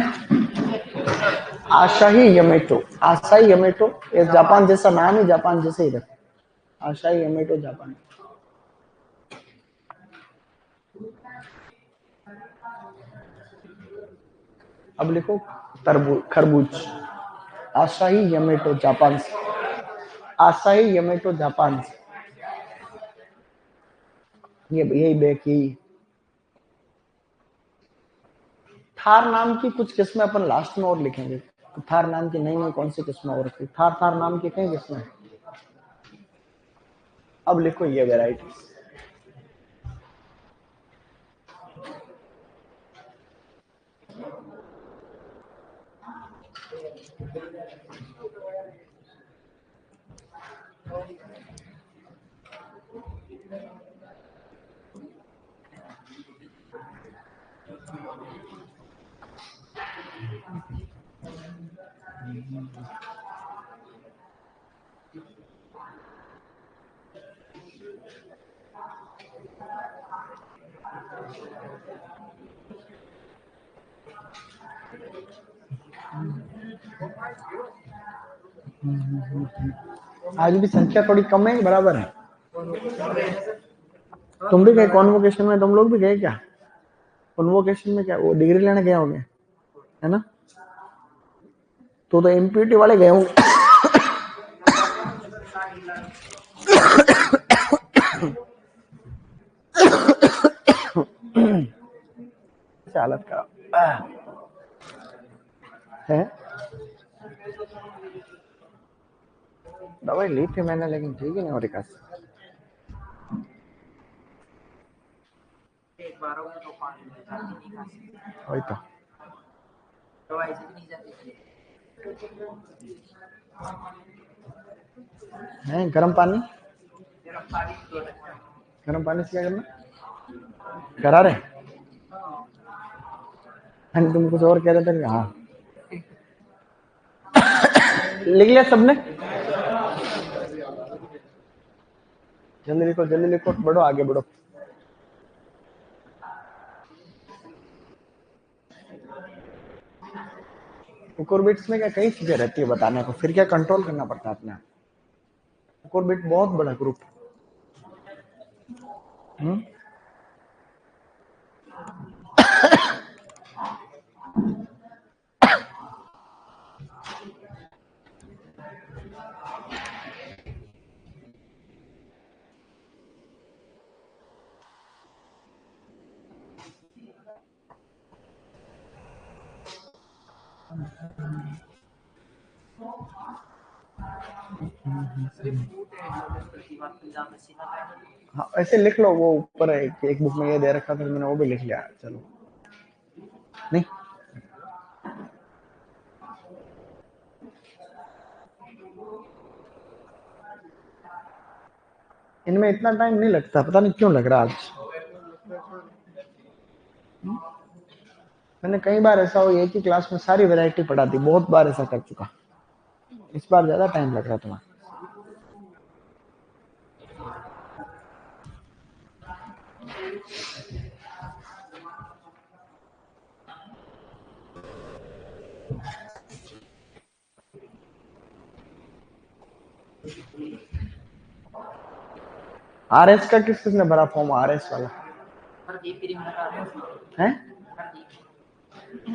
Speaker 1: आशाही यमेटो, आशाही यमेटो, ये जापान जैसा नाम ही, जापान जैसे ही रखा, आशाही यमेटो जापान। अब लिखो तरबूज, खरबूज। आसाही यमेटो जापान से, आसाही यमेटो जापान से, ये यही बैक यही। थार नाम की कुछ किस्में अपन लास्ट में और लिखेंगे। तो थार नाम की नई नई कौन सी किस्में और थी, थार थार नाम की कई किस्में। अब लिखो ये वेराइटी। आज भी संख्या थोड़ी कम है, बराबर है। तुम भी गए कॉन्वोकेशन में, तुम लोग भी गए क्या कॉन्वोकेशन में? क्या वो डिग्री लेने गए होंगे, है ना? तो एमपीटी वाले गए होंगे। हालत खराब है। दवाई ली थी मैंने, लेकिन ठीक ही नहीं हो रही खांसी। वही तो है। गर्म पानी, गर्म पानी से क्या करना? करा रहे? तुम कुछ और कह रहे थे। हाँ, लिख लिया सबने? जल्दी लिखो, जल्दी लिखो, बढ़ो आगे बढ़ो। कुकुरबिट्स में क्या कई चीजें रहती है बताने को, फिर क्या कंट्रोल करना पड़ता है अपने आप। कुकुरबिट बहुत बड़ा ग्रुप। हाँ, ऐसे लिख लो। वो ऊपर एक बुक में ये दे रखा था, मैंने वो भी लिख लिया। चलो, नहीं इनमें इतना टाइम नहीं लगता, पता नहीं क्यों लग रहा आज। मैंने कई बार ऐसा हो, एक ही क्लास में सारी वैरायटी पढ़ा दी, बहुत बार ऐसा कर चुका। इस बार ज्यादा टाइम लग रहा तुम्हें। आरएस का किस किसने भरा फॉर्म? आरएस वाला है?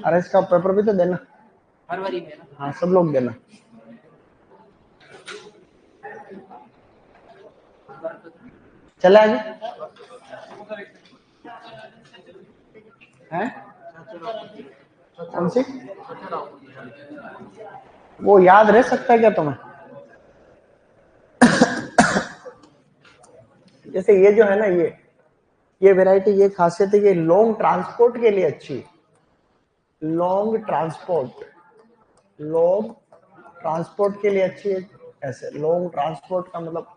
Speaker 1: आरएस का पेपर भी तो देना फरवरी में। हाँ, सब लोग देना। चले आगे हैं? कौन सी? वो याद रह सकता है क्या तुम्हें? जैसे ये जो है ना, ये वैरायटी, ये खासियत है, ये लॉन्ग ट्रांसपोर्ट के लिए अच्छी। लॉन्ग ट्रांसपोर्ट, लॉन्ग ट्रांसपोर्ट के लिए अच्छी है। ऐसे लॉन्ग ट्रांसपोर्ट का मतलब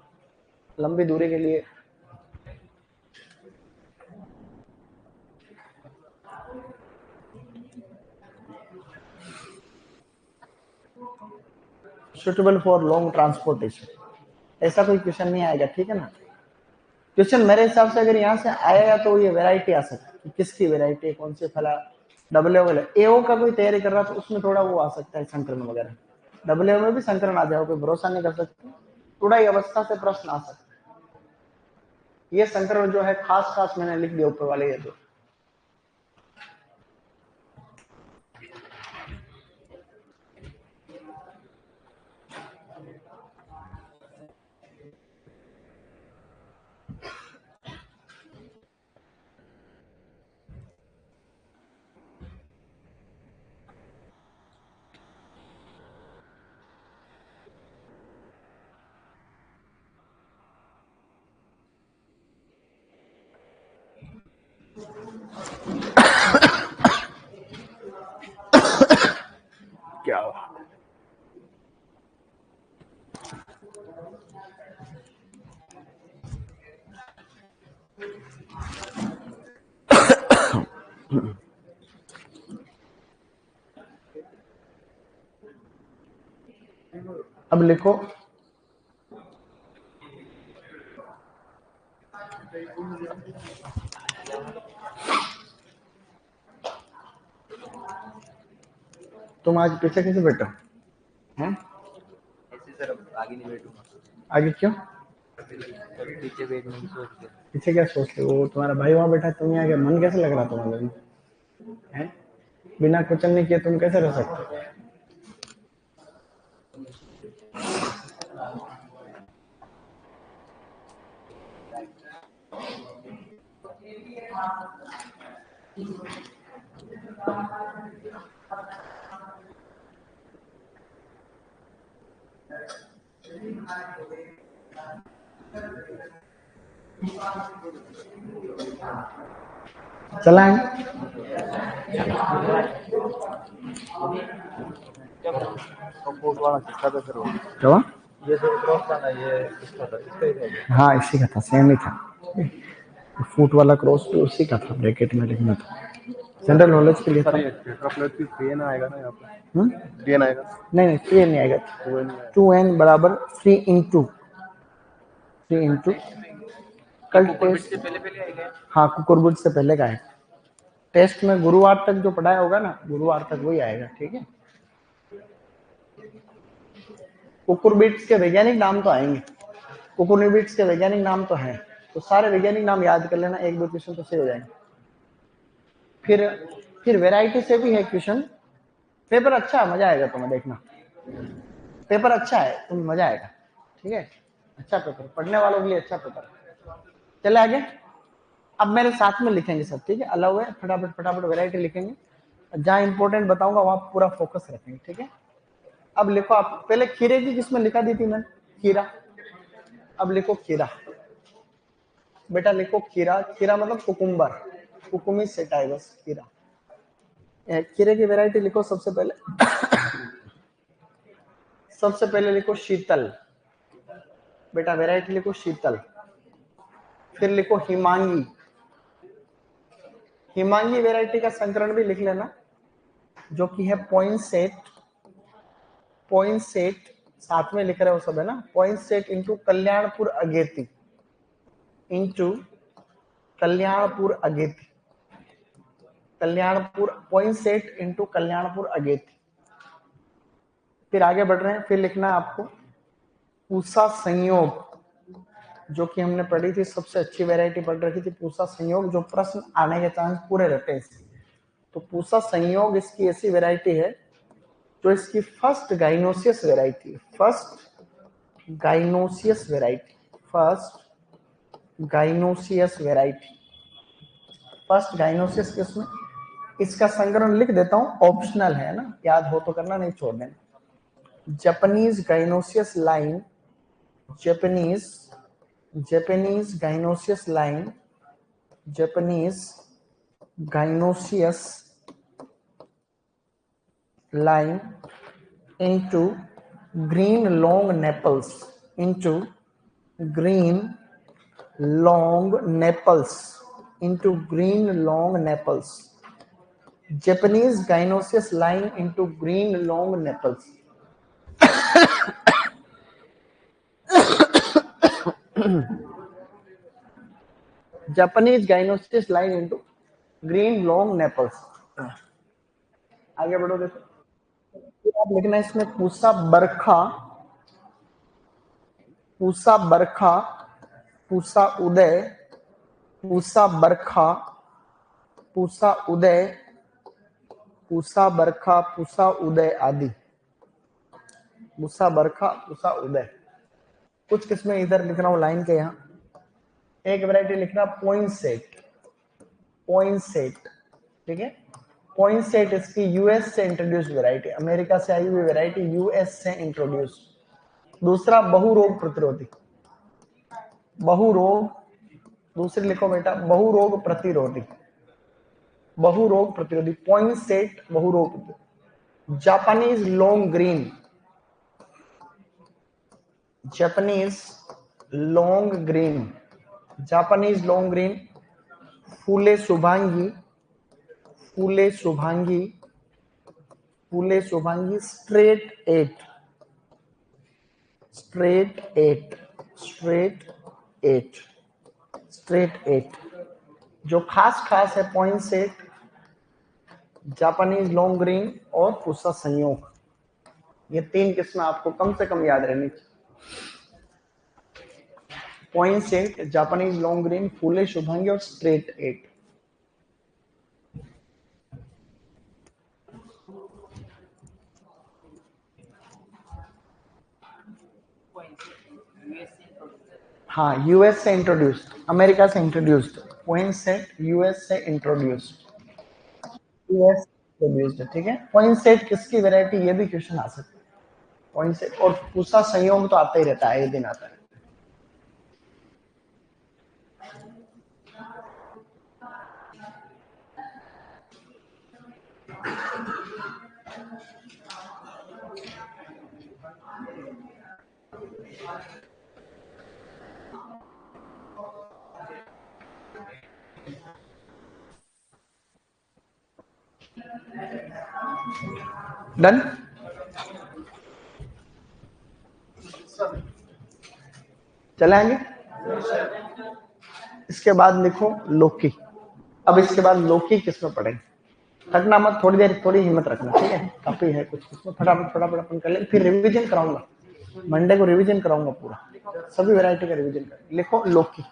Speaker 1: लंबी दूरी के लिए। सुटेबल फॉर लॉन्ग ट्रांसपोर्टेशन, ऐसा कोई क्वेश्चन नहीं आएगा, ठीक है ना? क्वेश्चन मेरे हिसाब से अगर यहाँ से आएगा तो ये वैरायटी आ सकती है, किसकी वैरायटी, कौन से फला। डब्ल्यू वाले एओ का कोई तैयारी कर रहा तो उसमें थोड़ा वो आ सकता है, संक्रमण वगैरह। डब्ल्यू में भी संक्रमण आ जाओ, कोई भरोसा नहीं कर सकते, थोड़ा ही अवस्था से प्रश्न आ सकता है। ये संक्रमण जो है खास खास मैंने लिख दिया ऊपर वाले, ये दो। अब लिखो तुम आज पीछे कैसे बैठो हैं?
Speaker 2: ऐसे सर आगे नहीं बैठूंगा।
Speaker 1: आगे क्यों?
Speaker 2: पीछे बैठने की सोच के।
Speaker 1: पीछे क्या सोच रहे हो? वो तुम्हारा भाई वहां बैठा, तुम यहाँ के मन कैसे लग रहा तुम्हारे हैं? बिना क्वेश्चन नहीं किए तुम कैसे रह सकते? चला है
Speaker 2: सपोर्ट वाला किसका था सर?
Speaker 1: क्या?
Speaker 2: ये सर क्रॉस था ना, ये किसका था? इसका ही था।
Speaker 1: हाँ इसी का था, सेम ही था। फुट वाला क्रॉस भी उसी का था, ब्रैकेट में लिखना था। जनरल नॉलेज के लिए था।
Speaker 2: टेट्राप्लेट की 3 आएगा ना यहाँ पे? 3 आएगा?
Speaker 1: नहीं 3 नहीं आएगा। 2n बराबर 3 इंटू कल टेस्ट
Speaker 2: से पहले आएगा।
Speaker 1: हाँ कुकुरबुट से पहले का है। टेस्ट में गुरुवार तक जो पढ़ाया होगा ना, गुरुवार तक वही आएगा। ठीक है, कुकुरबिट्स के वैज्ञानिक नाम तो आएंगे, कुकुरबिट्स के वैज्ञानिक नाम तो हैं, तो सारे वैज्ञानिक नाम याद कर लेना, 1-2 क्वेश्चन तो सही हो जाएंगे। फिर वैरायटी से भी है क्वेश्चन। पेपर अच्छा है, मजा आएगा तुम्हें देखना। पेपर अच्छा है, तुम्हें मजा आएगा। ठीक है, अच्छा पेपर, पढ़ने वालों के लिए अच्छा पेपर। चले आगे। अब मेरे साथ में लिखेंगे सब, ठीक है, अलाउ है, फटाफट वैरायटी लिखेंगे। जहां इंपॉर्टेंट बताऊंगा वहां पूरा फोकस रखेंगे। ठीक है, अब लिखो आप, पहले खीरे की किसमें लिखा दी थी मैंने? खीरा। अब लिखो खीरा, बेटा लिखो खीरा। खीरा मतलब कुकुम्बर, कुकुमी सेटाइवस, खीरा। खीरे की वैरायटी लिखो सबसे पहले। सबसे पहले लिखो शीतल, बेटा वैरायटी लिखो शीतल। फिर लिखो हिमांगी, हिमांगी वैरायटी का संकरण भी लिख लेना, जो कि है पॉइंसेट साथ में लिख रहे हो सब, है ना? पॉइंसेट इंटू कल्याणपुर अगेती, इंटू कल्याणपुर अगेती, कल्याणपुर पॉइंसेट इंटू कल्याणपुर अगेती। फिर आगे बढ़ रहे हैं, फिर लिखना है आपको पूसा संयोग, जो कि हमने पढ़ी थी, सबसे अच्छी वैरायटी पढ़ रखी थी पूसा संयोग, जो प्रश्न आने के चांस पूरे रहते हैं इसके। तो पूसा संयोग इसकी ऐसी वैरायटी है जो इसकी फर्स्ट गाइनोसियस वैरायटी, फर्स्ट गाइनोसियस किसमें? इसका संकरण लिख देता हूं, ऑप्शनल है ना, याद हो तो करना, नहीं छोड़ देना। Japanese gynoecious line, Japanese gynoecious line, Japanese gynoecious line into green long Naples, into green long Naples, into green long Naples, Japanese gynoecious line into green long Naples. Japanese gynoecious line into green long Naples. आगे बढ़ो, देखो आप लिखना इसमें पूसा बरखा, पूसा बरखा, पूसा उदय, पूसा बरखा, पूसा उदय, पूसा बरखा, पूसा उदय आदि। पूसा बरखा, पूसा उदय। कुछ किस्में इधर लिख रहा हूं लाइन के यहाँ। एक वैरायटी लिखना पॉइंसेट, ठीक है। पॉइंसेट इसकी यूएस से इंट्रोड्यूस वैरायटी, अमेरिका से आई हुई वैरायटी, यूएस से इंट्रोड्यूस। दूसरा बहुरोग प्रतिरोधी, बहुरोग, दूसरी लिखो बेटा बहुरोग प्रतिरोधी, बहुरोग प्रतिरोधी, पॉइंसेट बहुरोग। Japanese long green, Japanese long green, Japanese long green, Phule Shubhangi, Phule Shubhangi, Phule Shubhangi straight 8, straight 8, straight 8, straight 8। जो खास खास है पॉइंट 8, जापानीज लॉन्ग ग्रीन और पूसा संयोग, ये 3 किस्में आपको कम से कम याद रहनी चाहिए। Point 8, Japanese long green, Phule Shubhangi और स्ट्रेट 8। हाँ, यूएस से इंट्रोड्यूस्ड, अमेरिका से इंट्रोड्यूस्ड, पॉइंट 8 यूएस से इंट्रोड्यूस्ड, यूएस इंट्रोड्यूस्ड है, ठीक है। पॉइंट 8 किसकी वैरायटी, ये भी क्वेश्चन आ सकता है। पॉइंट 8 और पूसा संयोग तो आता ही रहता है, एक दिन आता है। डन। चले आएंगे। इसके बाद लिखो लोकी। अब इसके बाद लोकी किसमें पढ़ेंगे, थकना मत, थोड़ी देर थोड़ी हिम्मत रखना, ठीक है। काफी है कुछ इसमें, फटाफट फटाफट अपन कर ले, फिर रिवीजन कराऊंगा मंडे को, रिवीजन कराऊंगा पूरा, सभी वैरायटी का रिवीजन कर। लिखो लोकी।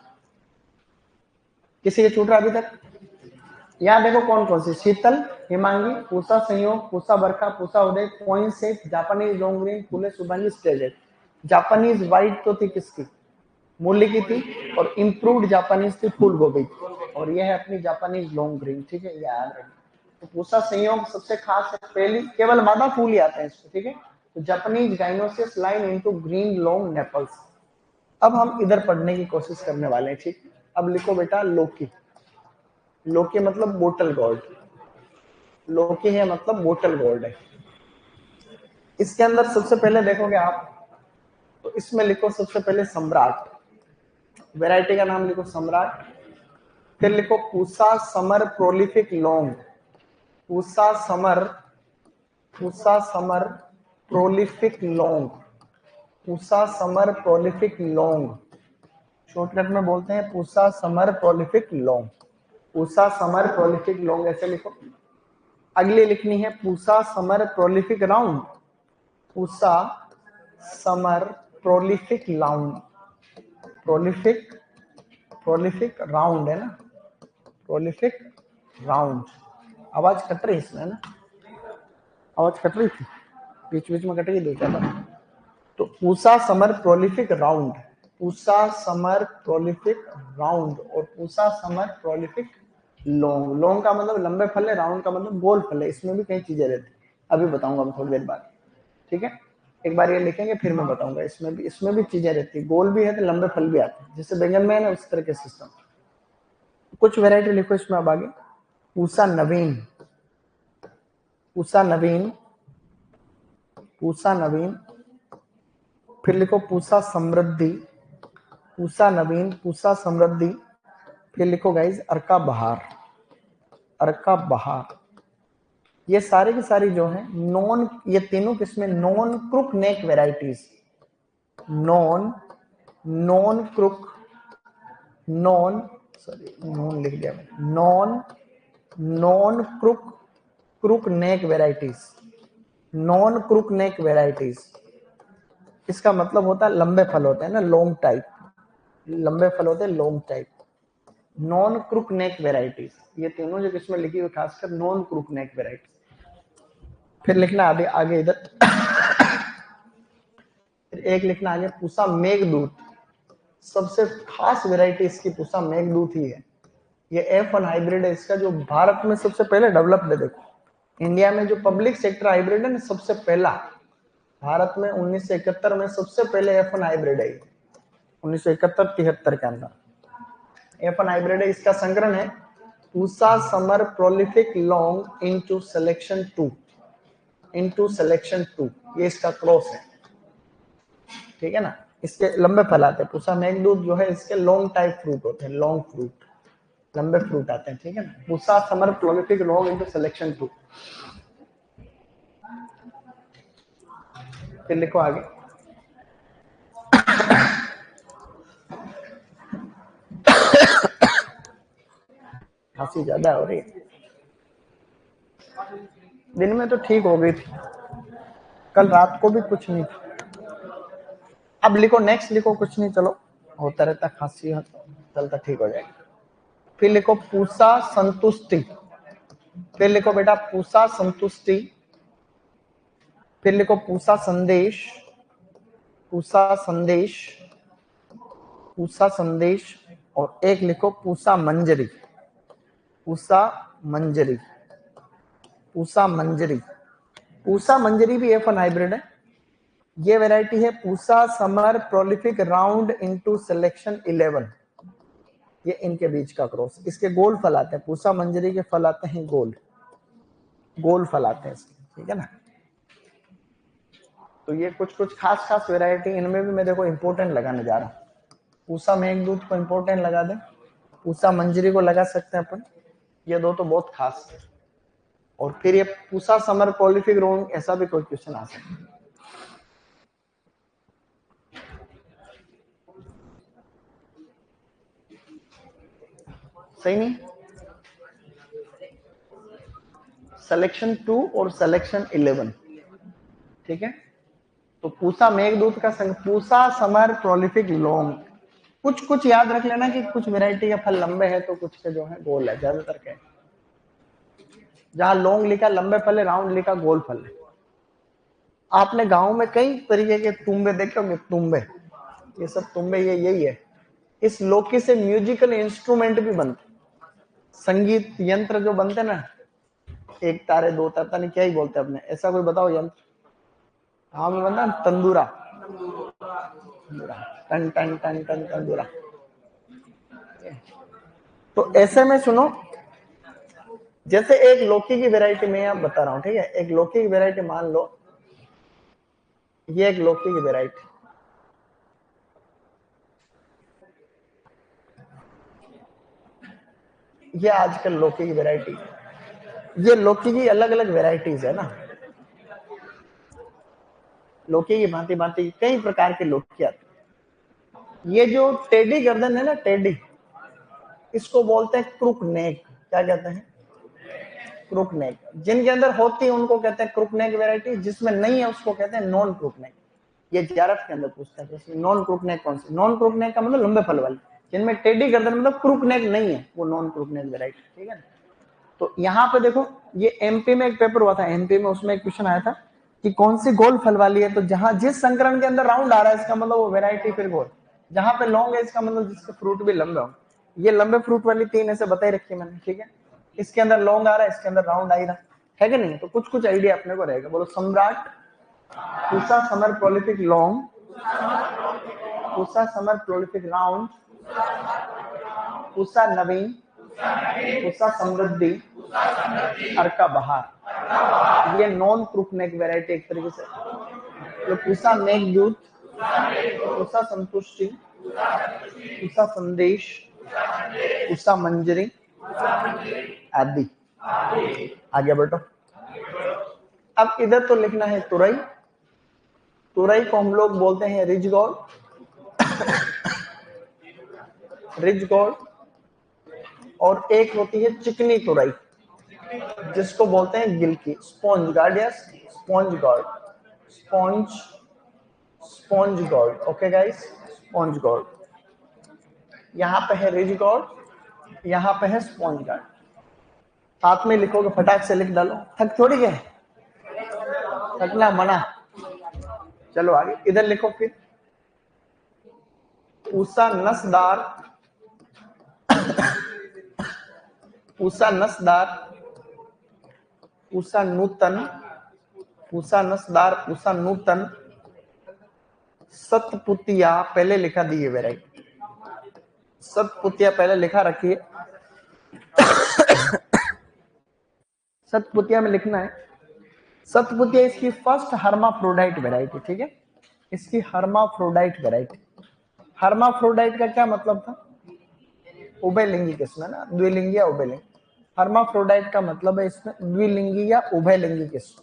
Speaker 1: किसी के छूट रहा अभी तक? यहाँ देखो कौन कौन सी, शीतल, हिमांगी, पूसा संयोग, पूसा बरखा, पूसा उदय, point 8, Japanese long green, Phule Shubhangi stage. Japanese white तो थी किसकी, मूली की थी, और इम्प्रूव्ड जापानीज थी फूल गोभी की, और यह है अपनी जापानीज लॉन्ग ग्रीन, ठीक है, याद रखना। तो पूसा संयोग सबसे खास है, पहली केवल मादा फूल ही आते हैं इसको, ठीक है। तो Japanese gynoecious line into green long Naples. अब हम इधर पढ़ने की कोशिश करने वाले हैं, ठीक। अब लिखो बेटा लोकी। लोकी मतलब बोटल गोल्ड, लोकी है मतलब बोटल गोल्ड है। इसके अंदर सबसे पहले देखोगे आप, तो इसमें लिखो सबसे पहले सम्राट, वैरायटी का नाम लिखो सम्राट। फिर लिखो Pusa summer prolific long, Pusa summer, Pusa summer prolific long, Pusa summer prolific long, shortcut में बोलते हैं Pusa summer prolific long, Pusa summer prolific long, ऐसे लिखो। अगली लिखनी है Pusa summer prolific round, Pusa summer prolific round, prolific, prolific round है ना, प्रोलिफिक राउंड। आवाज कट रही इसमें ना, आवाज कट रही थी, बीच बीच में कटेगी, दो चार। तो Pusa summer prolific round, Pusa summer prolific round, और Pusa summer prolific long. Long का मतलब लंबे फल है, राउंड का मतलब गोल फल है। इसमें भी कई चीजें रहती, अभी बताऊंगा मैं थोड़ी देर बाद, ठीक है। एक बार ये लिखेंगे फिर मैं बताऊंगा। इसमें भी चीजें रहती, गोल भी है तो लंबे फल भी आते हैं, जैसे बैंगन में है ना, उस तरह के सिस्टम। कुछ वैरायटी लिखो इसमें अब आगे। पूसा नवीन, पूसा नवीन, पूसा नवीन, फिर लिखो पूसा समृद्धि, पूसा नवीन, पूसा समृद्धि, फिर लिखो गाइज अर्का बहार, अर्का बहार। ये सारे की सारी जो है नॉन, ये तीनों किस्में non crook neck varieties, non, non crook, non, sorry non लिख दिया मैंने, non, non crook, crook neck varieties, non crook neck varieties. इसका मतलब होता है लंबे फल होते हैं ना, लॉन्ग टाइप, लंबे फल होते हैं long type. Non crook neck varieties, ये तीनों जो किस्में लिखी हुई खासकर नॉन क्रुक नेक वेराइटीज। फिर लिखना आगे आगे इधर फिर एक लिखना आगे पूसा मेघदूत, सबसे खास वेराइटी इसकी पूसा मेघदूत ही है। ये F1 हाइब्रिड है इसका, जो भारत में सबसे पहले डेवलप्ड है। देखो इंडिया में जो पब्लिक सेक्टर हाइब्रिड है ना, सबसे पहला भारत में 1971 में सबसे पहले F1 हाइब्रिड है, 1971-73 के अंदर F1 हाइब्रिड है। इसका संकरण है Pusa summer prolific long into selection 2, into selection 2, ये इसका क्रॉस है, ठीक है ना। इसके लंबे फल आते हैं। पूसा मेघदूत जो है इसके लॉन्ग टाइप फ्रूट होते हैं, लॉन्ग फ्रूट, लंबे फ्रूट आते हैं, ठीक है ना। Pusa summer prolific long into selection 2। फिर लिखो आगे, खांसी ज्यादा हो रही है, दिन में तो ठीक हो गई थी, कल रात को भी कुछ नहीं था। अब लिखो नेक्स्ट, लिखो कुछ नहीं, चलो होता रहता, खांसी हो तो चलता, ठीक हो जाएगा। फिर लिखो पूसा संतुष्टि, फिर लिखो बेटा पूसा संतुष्टि, फिर लिखो पूसा संदेश, पूसा संदेश, पूसा संदेश, और एक लिखो पूसा मंजरी, पूसा मंजरी, पूसा मंजरी। पूसा मंजरी भी F1 हाइब्रिड है। ये वैरायटी है Pusa summer prolific round into selection 11। ये इनके बीच का क्रॉस, इसके गोल फल आते हैं, पूसा मंजरी के फल आते हैं गोल, गोल फल आते हैं इसके, ठीक है ना। तो ये कुछ कुछ खास खास वैरायटी, इनमें भी मैं देखो इंपॉर्टेंट लगाने जा रहा हूँ। पूसा मेघदूत को इंपॉर्टेंट लगा दें, पूसा मंजरी को लगा सकते हैं अपन, ये दो तो बहुत खास है। और फिर ये पूसा समर प्रोलिफिक राउंड, ऐसा भी कोई क्वेश्चन आ सकता है। सही नहीं, सिलेक्शन 2 और सिलेक्शन 11, ठीक है। तो पूसा मेघदूत का संग, पूसा समर प्रोलिफिक लॉन्ग। कुछ कुछ याद रख लेना कि कुछ वैरायटी के फल लंबे हैं तो कुछ के जो है गोल है, ज्यादातर के जहां लॉन्ग लिखा लंबे फल है, राउंड लिखा गोल फल है। आपने गांव में कई तरीके के तुम्बे देखे होंगे, तुम्बे, ये सब तुम्बे, ये यही है। इस लौकी से म्यूजिकल इंस्ट्रूमेंट भी बनते, संगीत यंत्र जो बनते ना, एक तारे दो तारे, पता नहीं क्या ही बोलते अपने, ऐसा कोई बताओ यंत्र। हाँ मैं बनता तंदूरा, टन टन टन टन तंदूरा। तो ऐसे में सुनो, जैसे एक लौकी की वैरायटी में आप बता रहा हूं, ठीक है। एक लौकी की वैरायटी मान लो, ये एक लौकी की वैरायटी, ये आजकल लौकी की वैरायटी, ये लौकी की अलग अलग वैरायटीज है ना। लौकी की भांति भांति कई प्रकार के लौकी आते हैं। ये जो टेडी गर्दन है ना, टेडी, इसको बोलते हैं क्रुक नेक। क्या कहते हैं? क्रुक नेक। जिनके अंदर होती है उनको कहते हैं क्रुक नेक वैरायटी, जिसमें नहीं है उसको कहते हैं नॉन क्रुक नेक। ये JRF के अंदर पूछता है कि नॉन क्रुक नेक कौन सी। नॉन क्रुक नेक का मतलब लंबे फल वाली, जिनमें टेडी गर्दन मतलब क्रुक नेक नहीं है, वो नॉन क्रुक नेक वैरायटी, ठीक है। तो यहाँ पे देखो, ये MP में एक पेपर हुआ था, MP में, उसमें एक क्वेश्चन आया था कि कौन सी गोल फल वाली है। तो जहां जिस संकरण के अंदर राउंड आ रहा है, इसका मतलब वो वैरायटी फिर गोल। जहां पे लॉन्ग है, इसका मतलब जिसके फ्रूट भी लंबे हो। ये लंबे फ्रूट वाली 3 ऐसे बताई रखी है मैंने, ठीक है। इसके अंदर लॉन्ग आ रहा है, इसके अंदर राउंड आ रहा है कि नहीं। तो कुछ कुछ आइडिया अपने को रहेगा। बोलो Samrat, Pusa summer prolific long, Pusa summer prolific round, Pusa Naveen, Pusa Samriddhi, Arka Bahar. ये नॉन क्रुकनेक वैरायटी एक तरीके से। तो पूसा मेघदूत, पूसा संतुष्टि, पूसा संदेश, पूसा मंजरी आदि। आगे बढ़ो। अब इधर तो लिखना है तुरई। तुरई को हम लोग बोलते हैं रिजगोल्ड, रिजगोल्ड। और एक होती है चिकनी तुरई, जिसको बोलते हैं गिलकी, स्पॉन्ज गार्ड या sponge guard, sponge, sponge guard. Okay guys, sponge guard. यहाँ पे है रिज गार्ड, यहाँ पे है स्पॉन्ज गार्ड। साथ में लिखोगे, फटाक से लिख डालो, थक थोड़ी गए, थकना मना। चलो आगे, इधर लिखो फिर, पूसा नसदार, पूसा नसदार, पूसा नूतन, पूसा नसदार, पूसा नूतन, सतपुतिया। पहले लिखा दी है वैरायटी, सतपुतिया पहले लिखा रखिए। सतपुतिया में लिखना है, सतपुतिया इसकी फर्स्ट हर्माफ्रोडाइट वैरायटी, ठीक है। इसकी हर्माफ्रोडाइट वैरायटी। हर्माफ्रोडाइट का क्या मतलब था? उभयलिंगी किस्म है ना, द्विलिंगी या उभयलिंगी। हर्माफ्रोडाइट का मतलब है इसमें द्विलिंगी या उभयलिंगी किस्म।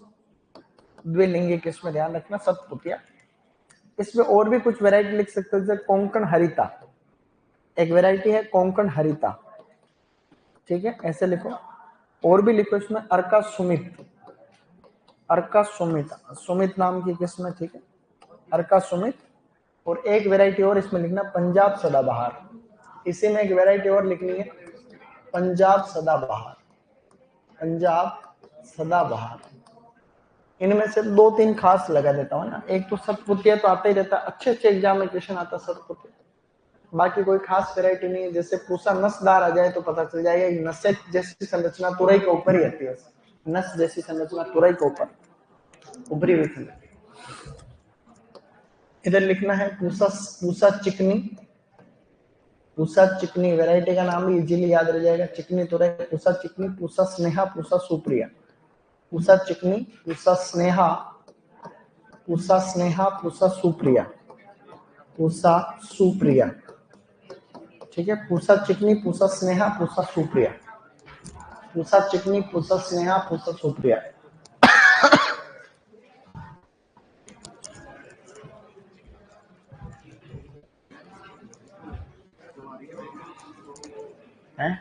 Speaker 1: द्विलिंगी किस्म ध्यान रखना, सतपुतिया। इसमें और भी कुछ वैरायटी लिख सकते हो, जैसे कोंकण हरिता, एक वैरायटी है कोंकण हरिता, ठीक है, ऐसे लिखो। और भी लिखो इसमें अर्का सुमित, अर्का सुमित, सुमित नाम की किस्म है, ठीक है, अर्का सुमित। और एक वैरायटी और इसमें लिखना पंजाब सदाबहार, इसी में एक वैरायटी और लिखनी है पंजाब सदाबहार, पंजाब सदाबहार। इनमें से 2-3 खास लगा देता हूँ ना, एक तो सतपुतिया तो आता ही रहता है, अच्छे अच्छे एग्जाम में क्वेश्चन आता है सतपुतिया, बाकी कोई खास वैरायटी नहीं है। जैसे पूसा नसदार आ जाए तो पता चल जाएगा नशे जैसी संरचना तुरई के ऊपर ही आती है, नस जैसी संरचना तुरई के ऊपर उभरी हुई थी। इधर लिखना है पूसा, पूसा चिकनी, पूसा चिकनी वैरायटी का नाम भी इजीली याद रह जाएगा, चिकनी तुरई, पूसा चिकनी, पूसा स्नेहा, पूसा सुप्रिया, पूसा चिकनी, पूसा स्नेहा, पूसा स्नेहा, पूसा सुप्रिया, पूसा सुप्रिया, ठीक है, पूसा चिकनी, पूसा स्नेहा, पूसा सुप्रिया, पूसा चिकनी, पूसा स्नेहा, पूसा सुप्रिया। हैं?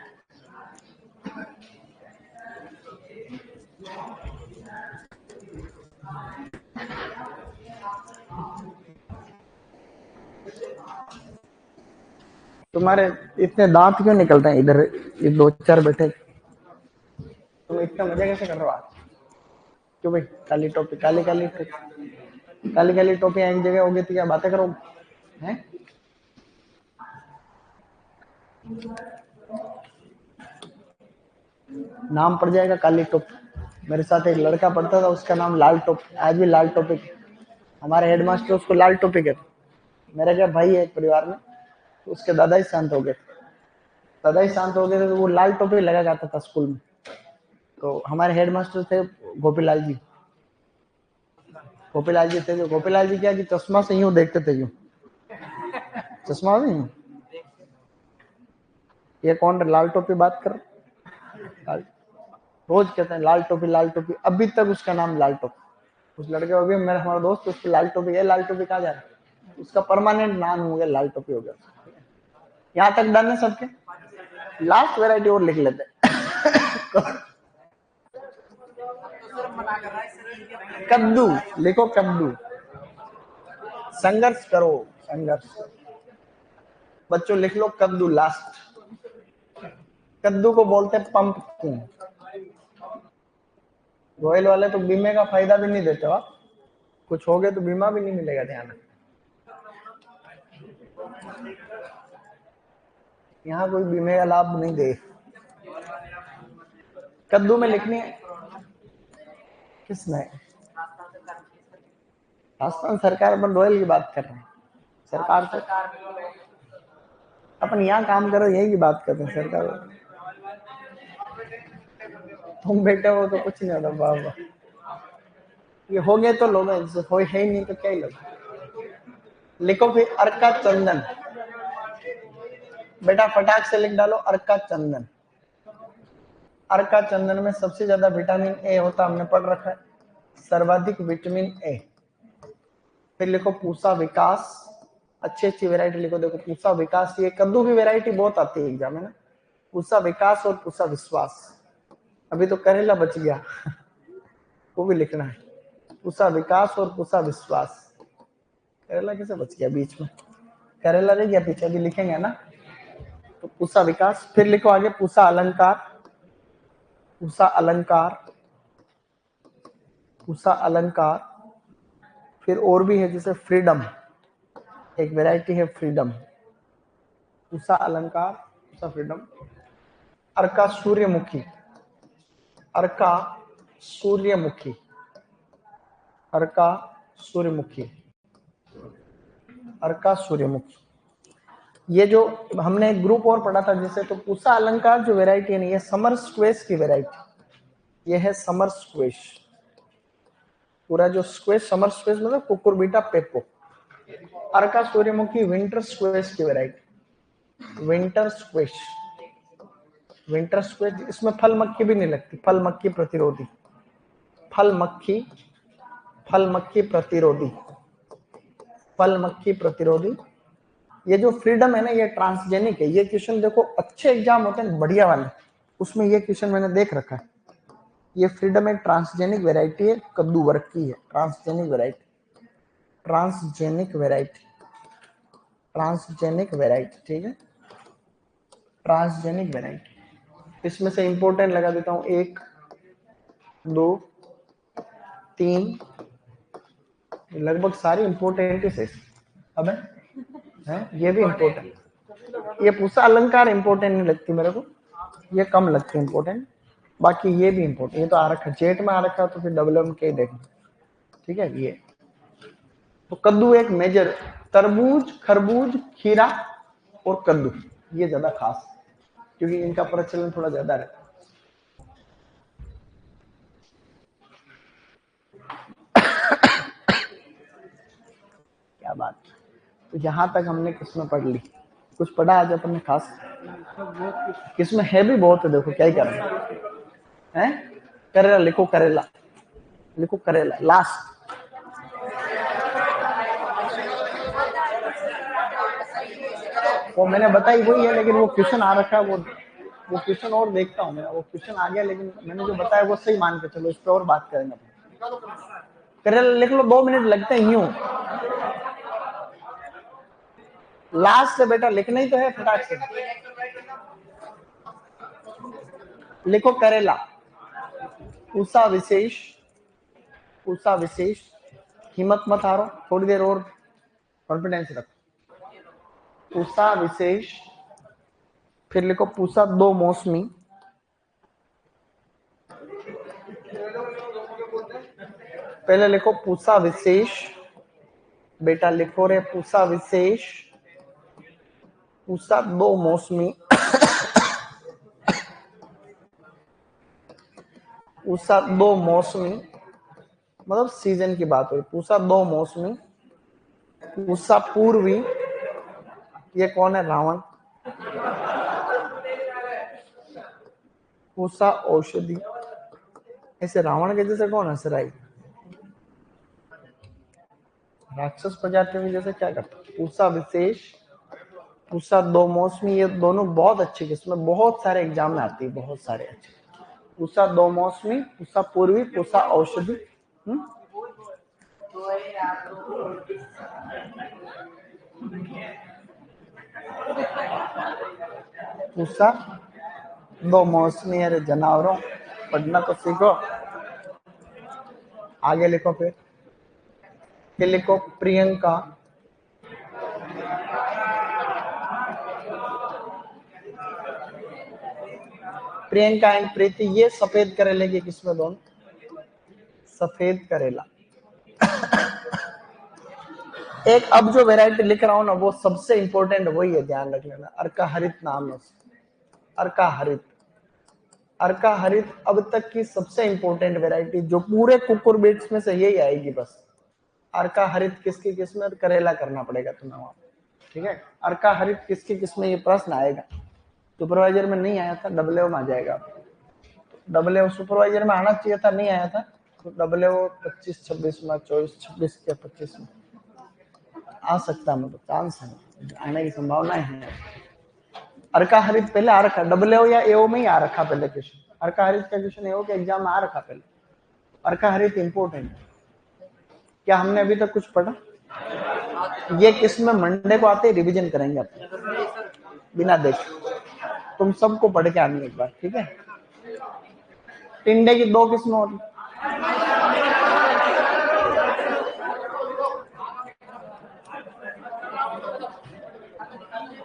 Speaker 1: तुम्हारे इतने दांत क्यों निकलते हैं इधर, ये 2-4 बैठे, तुम इतना मजा कैसे कर रहे हो आज? क्यों भाई, काली टोपी, काली काली काली काली टोपी एक जगह होगी तो क्या बातें करो हैं? नाम पड़ जाएगा काली टोपी। मेरे साथ एक लड़का पढ़ता था, उसका नाम लाल टोपी, आज भी लाल टोपी। हमारे हेडमास्टर उसको लाल टोपी कहते। मेरा क्या भाई है एक परिवार में, तो उसके दादा ही शांत हो गए, दादा ही शांत हो गए थे, तो वो लाल टोपी लगा जाता था स्कूल में। तो हमारे हेडमास्टर थे गोपीलाल जी, गोपीलाल जी थे, जो गोपीलाल जी क्या कि चश्मा से यूं देखते थे, यूं चश्मा नहीं, ये कौन लाल टोपी बात कर, लाल, रोज कहते हैं लाल टोपी लाल टोपी, अभी तक उसका नाम लाल टोपी। उस लड़के को भी, मेरा हमारा दोस्त, उसकी लाल टोपी है, लाल टोपी कहाँ जा रहा है, उसका परमानेंट नाम हो गया लाल टोपी हो गया। यहाँ तक डन है सबके? लास्ट वैरायटी और लिख लेते कद्दू, लिखो कद्दू, संघर्ष करो, संघर्ष। बच्चों लिख लो कद्दू लास्ट। कद्दू को बोलते हैं पंपकिन। रॉयल वाले तो बीमे का फायदा भी नहीं देते हो, कुछ हो गए तो बीमा भी नहीं मिलेगा, ध्यान। यहाँ कोई बीमे का लाभ नहीं दे। कद्दू में लिखनी है किसने, राजस्थान सरकार, अपन रॉयल की बात कर रहे हैं, सरकार से अपन यहाँ काम करो, यही की बात करते हैं सरकार। तुम बैठे हो तो कुछ नहीं होता बाबा, ये हो गए तो लोग, हो है ही नहीं तो क्या ही लोग। लिखो फिर अर्का चंदन, बेटा फटाक से लिख डालो अर्का चंदन। अर्का चंदन में सबसे ज्यादा विटामिन ए होता, हमने पढ़ रखा है, सर्वाधिक विटामिन ए। फिर लिखो पूसा विकास, अच्छी अच्छी वैरायटी लिखो, देखो पूसा विकास, ये कद्दू की वैरायटी बहुत आती है एग्जाम में ना, पूसा विकास और पूसा विश्वास। अभी तो करेला बच गया वो भी लिखना है, पूसा विकास और पूसा विश्वास। करेला कैसे बच गया बीच में, करेला रह गया पीछे, अभी लिखेंगे ना। तो पूसा विकास, फिर लिखो आगे पूसा अलंकार, पूसा अलंकार, पूसा अलंकार। फिर और भी है, जैसे फ्रीडम, एक वैरायटी है फ्रीडम, पूसा अलंकार, पूसा फ्रीडम। अर्का सूर्यमुखी, अर्का सूर्यमुखी, अर्का सूर्यमुखी, अर्का सूर्यमुखी। ये जो हमने ग्रुप और पढ़ा था जैसे, तो पूसा अलंकार जो वैरायटी है ना, ये समर स्क्वेश की वैरायटी, ये है समर स्क्वेश। पूरा जो स्क्वेश, समर स्क्वेश मतलब कुकुरबिटा पेपो। अर्का सूर्यमुखी विंटर स्क्वेश की वैरायटी, विंटर स्क्वेश, विंटर स्क्वेज, इसमें फल मक्खी भी नहीं लगती, फल मक्खी प्रतिरोधी, फल मक्खी प्रतिरोधी, फल मक्खी प्रतिरोधी। ये जो फ्रीडम है ना, ये ट्रांसजेनिक है। ये क्वेश्चन देखो अच्छे एग्जाम होते हैं बढ़िया वाले, उसमें ये क्वेश्चन मैंने देख रखा है। ये फ्रीडम एक ट्रांसजेनिक वेराइटी है, कद्दू वर्ग की है, transgenic variety, transgenic variety, transgenic variety, ठीक है, ट्रांसजेनिक वेराइटी। इसमें से इंपॉर्टेंट लगा देता हूं, 1 2 3, लगभग सारी इंपॉर्टेंट है। अब है ये भी इंपॉर्टेंट, ये पूसा अलंकार इंपॉर्टेंट नहीं लगती मेरे को, ये कम लगती है इंपॉर्टेंट, बाकी ये भी इंपॉर्टेंट। ये तो आ रखा जेट में आ रखा, तो फिर डब्ल्यू के देखना, ठीक है। ये तो कद्दू एक मेजर, तरबूज, खरबूज, खीरा और कद्दू, ये ज्यादा खास, क्योंकि इनका प्रचलन थोड़ा ज्यादा रहता है। क्या बात, तो यहां तक हमने किसमें पढ़ ली, कुछ पढ़ा आज अपन ने खास? किसमें है भी बहुत है, देखो क्या ही करना है। करेला लिखो, करेला लिखो, करेला लास्ट। वो मैंने बताई वही है, लेकिन वो क्वेश्चन आ रखा है, वो क्वेश्चन और देखता हूँ मैं, वो क्वेश्चन आ गया, लेकिन मैंने जो बताया वो सही मान के चलो, इस पर और बात करेंगे। करेला लिख लो, 2 मिनट लगते हैं यूं, लास्ट से बेटा लिखना ही तो है, फटाक से लिखो करेला। पूसा विशेष, पूसा विशेष, हिम्मत मत हारो, थोड़ी देर और कॉन्फिडेंस रखो। पूसा विशेष, फिर लिखो पूसा 2 मौसमी, पहले लिखो पूसा विशेष, बेटा लिखो रे पूसा विशेष, पूसा 2 मौसमी, पूसा 2 मौसमी, मतलब सीजन की बात हुई, पूसा 2 मौसमी, पूसा पूर्वी, ये कौन है? रावण। पूसा औषधि, ऐसे रावण के जैसे कौन हंस रहा है? राक्षस प्रजातियों की जैसे क्या करता? पूसा विशेष, पूसा 2 मौसमी, ये दोनों बहुत अच्छी किस्म, बहुत सारे एग्जाम में आती है, बहुत सारे अच्छे। पूसा 2 मौसमी, पूसा पूर्वी, पूसा औषधि। पूसा 2 मौसमी, अरे जानवरों, पढ़ना तो सीखो। आगे लिखो, फिर लिखो प्रियंका, प्रियंका एंड प्रीति, ये सफेद करेले की किस्में दोनों, सफेद करेला। एक अब जो वेराइटी लिख रहा हूं ना, वो सबसे इंपॉर्टेंट वही है, ध्यान रख लेना, अर्का हरित नाम है, अर्का हरित। अर्का हरित अब तक की सबसे इंपॉर्टेंट वेराइटी, जो पूरे कुकुरबिट्स में से यही आएगी बस। अर्का हरित किसकी किस्में, करेला करना पड़ेगा तुम्हें वहां, ठीक है। अर्का हरित किसकी किस्में, ये प्रश्न आएगा, सुपरवाइजर में नहीं आया था, डब्ल्यू में आ जाएगा। डब्ल्यू सुपरवाइजर में आना चाहिए था, नहीं आया था, तो डब्ल्यू 25-26 में, 24-26 या 25 में आ सकता है, मतलब चांस है, आने की संभावना है। अर्का हरित पहले आ रखा, डब्ल्यू या एओ में ही आ रखा पहले क्वेश्चन, अर्का हरित का क्वेश्चन एओ के एग्जाम में आ रखा पहले। अर्का हरित इंपोर्टेंट, क्या हमने अभी तक कुछ पढ़ा? ये किस्म मंडे को आते ही रिवीजन करेंगे अपने, बिना देखे, तुम सबको पढ़ के आनी एक बार, ठीक है। टिंडे की 2 किस्में होती,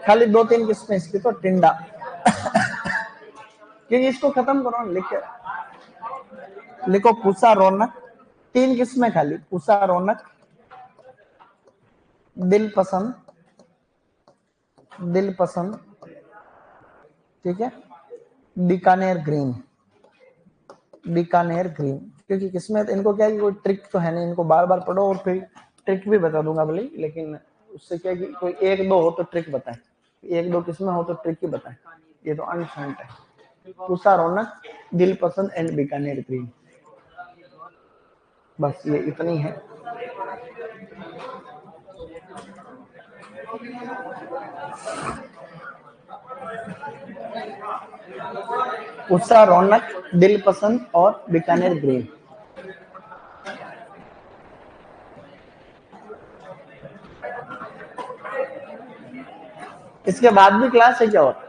Speaker 1: खाली 2-3 किस्में इसकी, तो टिंडा, क्योंकि इसको खत्म करो, लिख के लिखो पूसा रौनक, 3 किस्में खाली, पूसा रौनक, दिल पसंद, दिल पसंद, ठीक है, बीकानेर ग्रीन, बीकानेर ग्रीन। क्योंकि किस्में इनको क्या है, कोई ट्रिक तो है नहीं, इनको बार बार पढ़ो, और फिर ट्रिक भी बता दूंगा भले, लेकिन उससे क्या है कि कोई 1-2 हो तो ट्रिक बताए, 1-2 किस्में हो तो ट्रिक ही बताए, ये तो अनफंट है। उषा रौनक, दिल पसंद एंड बीकानेर ग्रीन। बस ये इतनी है। उषा रौनक, दिल पसंद और बीकानेर ग्रीन। इसके बाद भी क्लास है क्या और?